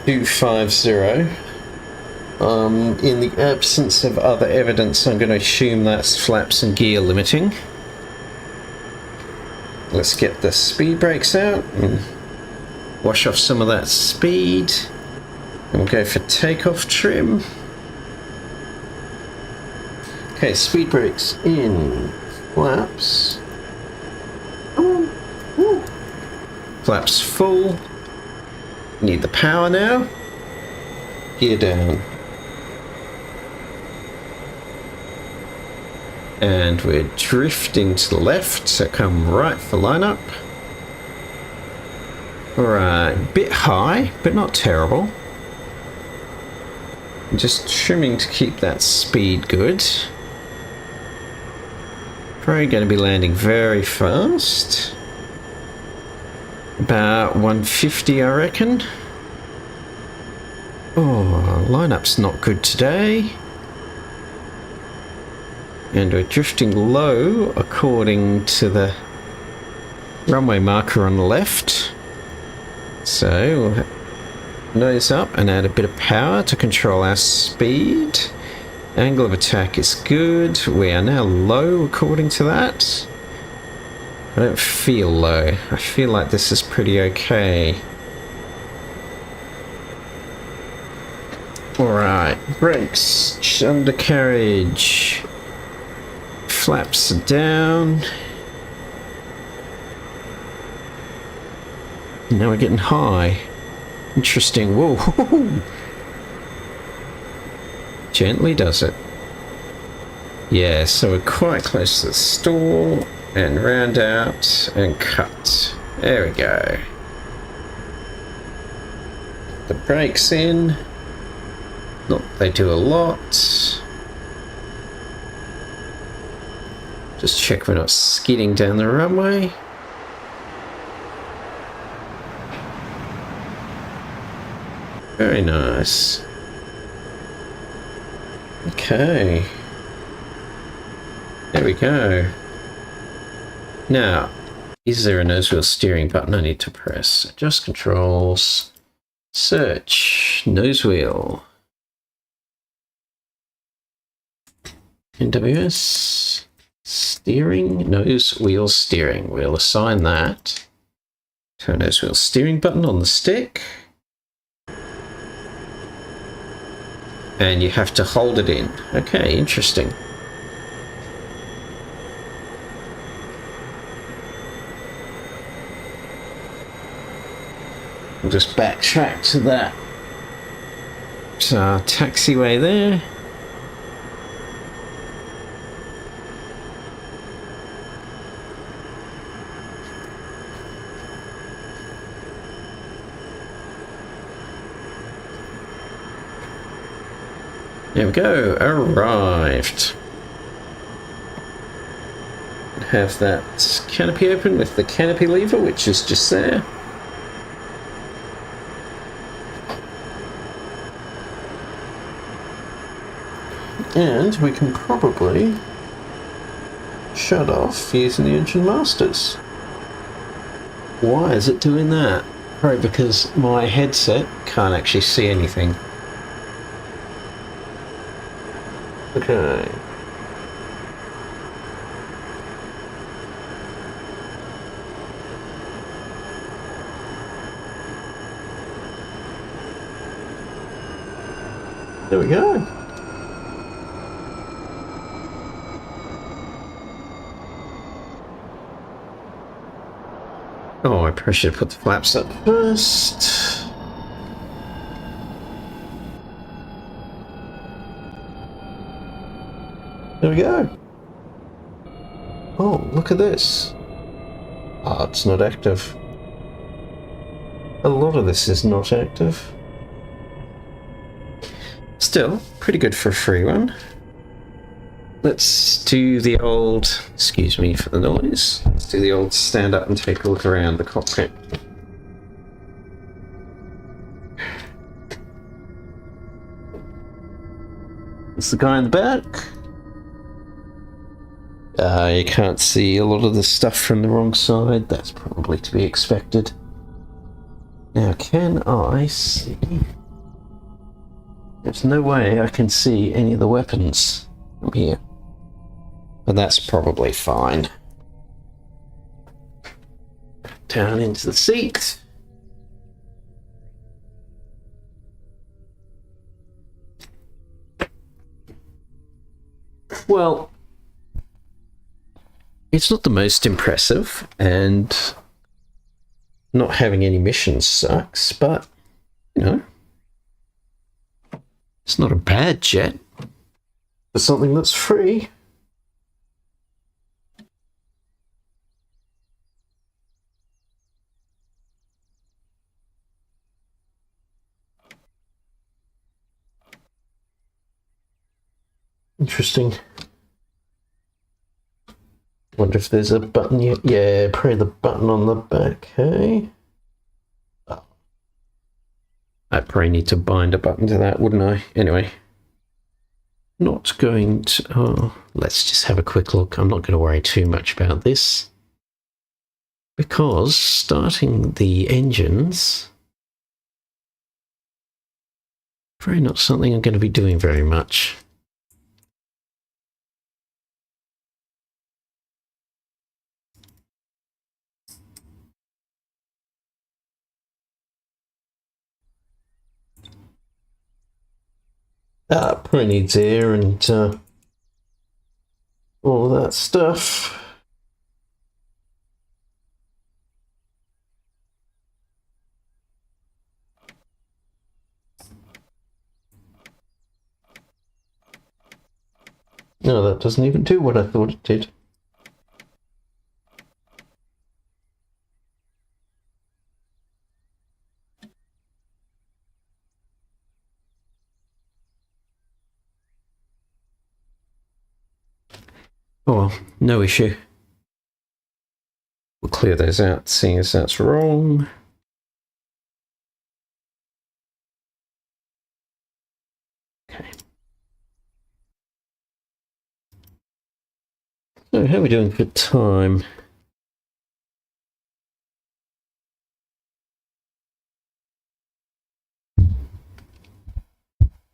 250. In the absence of other evidence, I'm going to assume that's flaps and gear limiting. Let's get the speed brakes out and wash off some of that speed. And we'll go for takeoff trim. Okay, speed brakes in. Flaps. Flaps full. Need the power now. Gear down. And we're drifting to the left, so come right for lineup. Alright, bit high, but not terrible. Just trimming to keep that speed good. Probably going to be landing very fast. About 150, I reckon. Oh, lineup's not good today. And we're drifting low according to the runway marker on the left. So we'll nose up and add a bit of power to control our speed. Angle of attack is good. We are now low according to that. I don't feel low. I feel like this is pretty okay. Alright, brakes, undercarriage. Flaps are down. Now we're getting high. Interesting. Whoa. Gently does it. Yeah, so we're quite close to the stall. And round out and cut. There we go. The brakes in. Not that they do a lot. Just check we're not skidding down the runway. Very nice. Okay. There we go. Now, Is there a nose wheel steering button I need to press? Adjust controls. Search. Nose wheel. NWS. Steering. Nose wheel steering. We'll assign that to a nose wheel steering button on the stick. And you have to hold it in. Okay, interesting. We'll just backtrack to that taxiway there. There we go, arrived. Have that canopy open with the canopy lever, which is just there. And we can probably shut off using the engine masters. Why is it doing that? Probably because my headset can't actually see anything. Okay. There we go. Oh, I probably should have put the flaps up first. There we go. Oh, look at this. Oh, it's not active. A lot of this is not active. Still, pretty good for a free one. Let's do the old, excuse me for the noise, let's do the old stand up and take a look around the cockpit. It's the guy in the back. You can't see a lot of the stuff from the wrong side. That's probably to be expected. Now, can I see? There's no way I can see any of the weapons from here. But that's probably fine. Down into the seat. Well, it's not the most impressive, and not having any missions sucks, but, you know, it's not a bad jet for something that's free. Interesting. Wonder if there's a button yet. Yeah, probably the button on the back, hey? Oh. I'd probably need to bind a button to that, wouldn't I? Anyway. Not going to... Oh, let's just have a quick look. I'm not going to worry too much about this. Because starting the engines... probably not something I'm going to be doing very much. Probably needs air and all that stuff. No, that doesn't even do what I thought it did. Oh well, no issue. We'll clear those out, seeing as that's wrong. Okay. So how are we doing for time?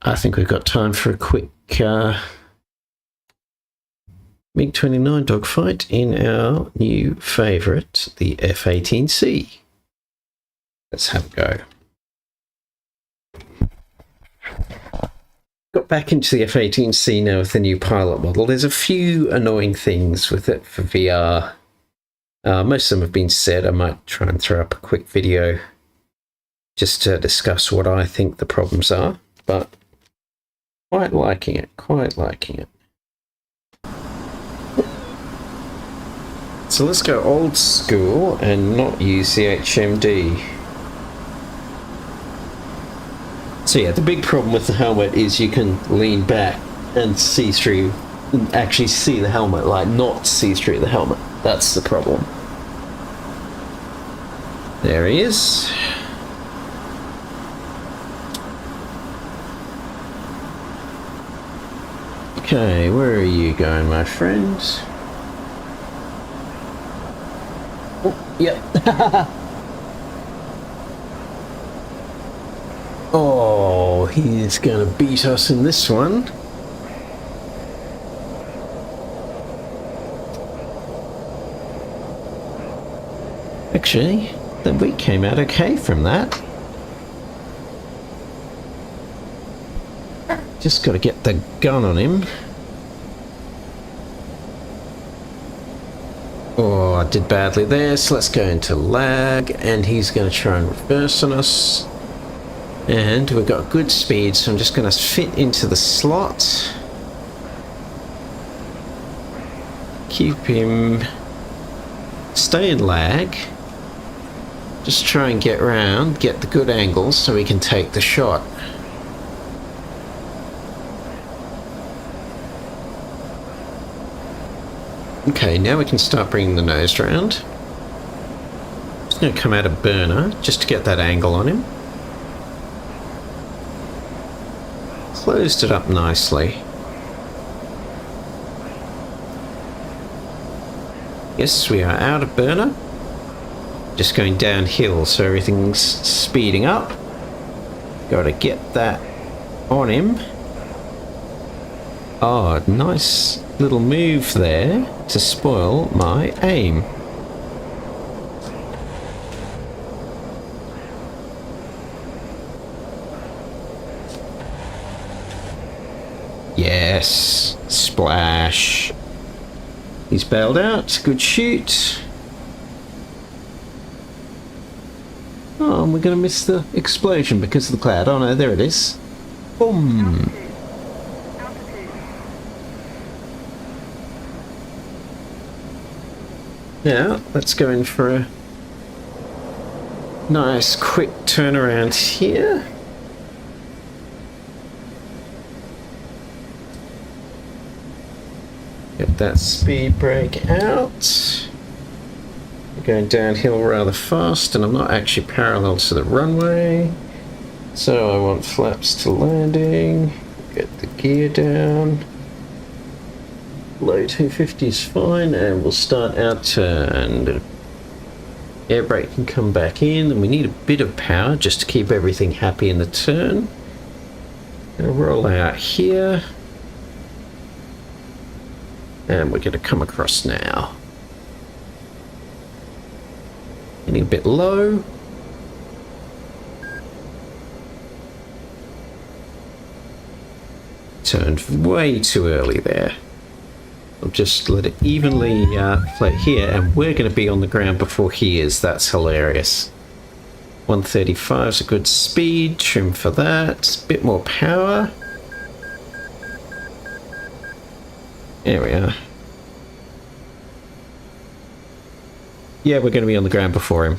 I think we've got time for a quick MiG-29 dogfight in our new favourite, the F-18C. Let's have a go. Got back into the F-18C now with the new pilot model. There's a few annoying things with it for VR. Most of them have been said. I might try and throw up a quick video just to discuss what I think the problems are, but quite liking it, quite liking it. So let's go old school and not use the HMD. So yeah, the big problem with the helmet is you can lean back and see through, actually see the helmet, like not see through the helmet. That's the problem. There he is. Okay, where are you going, my friend? Oh, yep. Oh, he's gonna beat us in this one. Actually, then we came out okay from that. Just got to get the gun on him. Oh, I did badly there, so let's go into lag, and he's going to try and reverse on us. And we've got good speed, so I'm just going to fit into the slot. Keep him... Stay in lag. Just try and get round, get the good angles so we can take the shot. Okay, now we can start bringing the nose round. Just going to come out of burner just to get that angle on him. Closed it up nicely. Yes, we are out of burner. Just going downhill, so everything's speeding up. Got to get that on him. Oh, nice little move there to spoil my aim. Yes, splash. He's bailed out, good shoot. Oh, and we're going to miss the explosion because of the cloud. Oh no, there it is. Boom. Now, let's go in for a nice quick turnaround here. Get that speed brake out. We're going downhill rather fast, and I'm not actually parallel to the runway. So I want flaps to landing. Get the gear down. Low 250 is fine, and we'll start our turn. Air brake can come back in, and we need a bit of power just to keep everything happy in the turn. Gonna roll out here, and we're gonna come across now. Getting a bit low. Turned way too early there. I'll just let it evenly float here, and we're going to be on the ground before he is. That's hilarious. 135 is a good speed, trim for that. Bit more power. There we are. Yeah, we're going to be on the ground before him.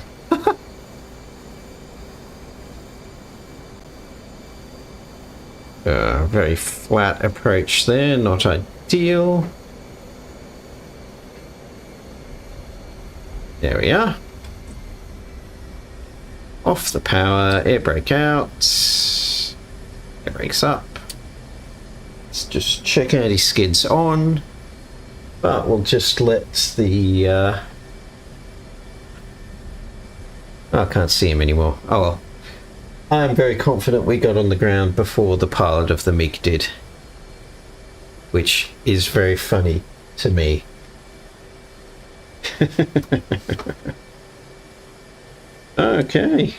Very flat approach there, not ideal. There we are. Off the power, air brake out, air brakes up. Let's just check out his skids on, but we'll just let the oh, I can't see him anymore. Oh well. I'm very confident we got on the ground before the pilot of the MiG did, which is very funny to me. Okay.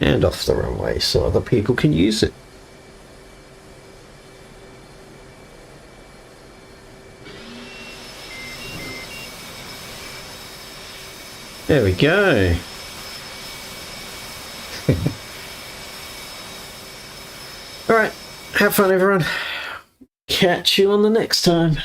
And off the runway so other people can use it. There we go. Alright, have fun everyone. Catch you on the next time.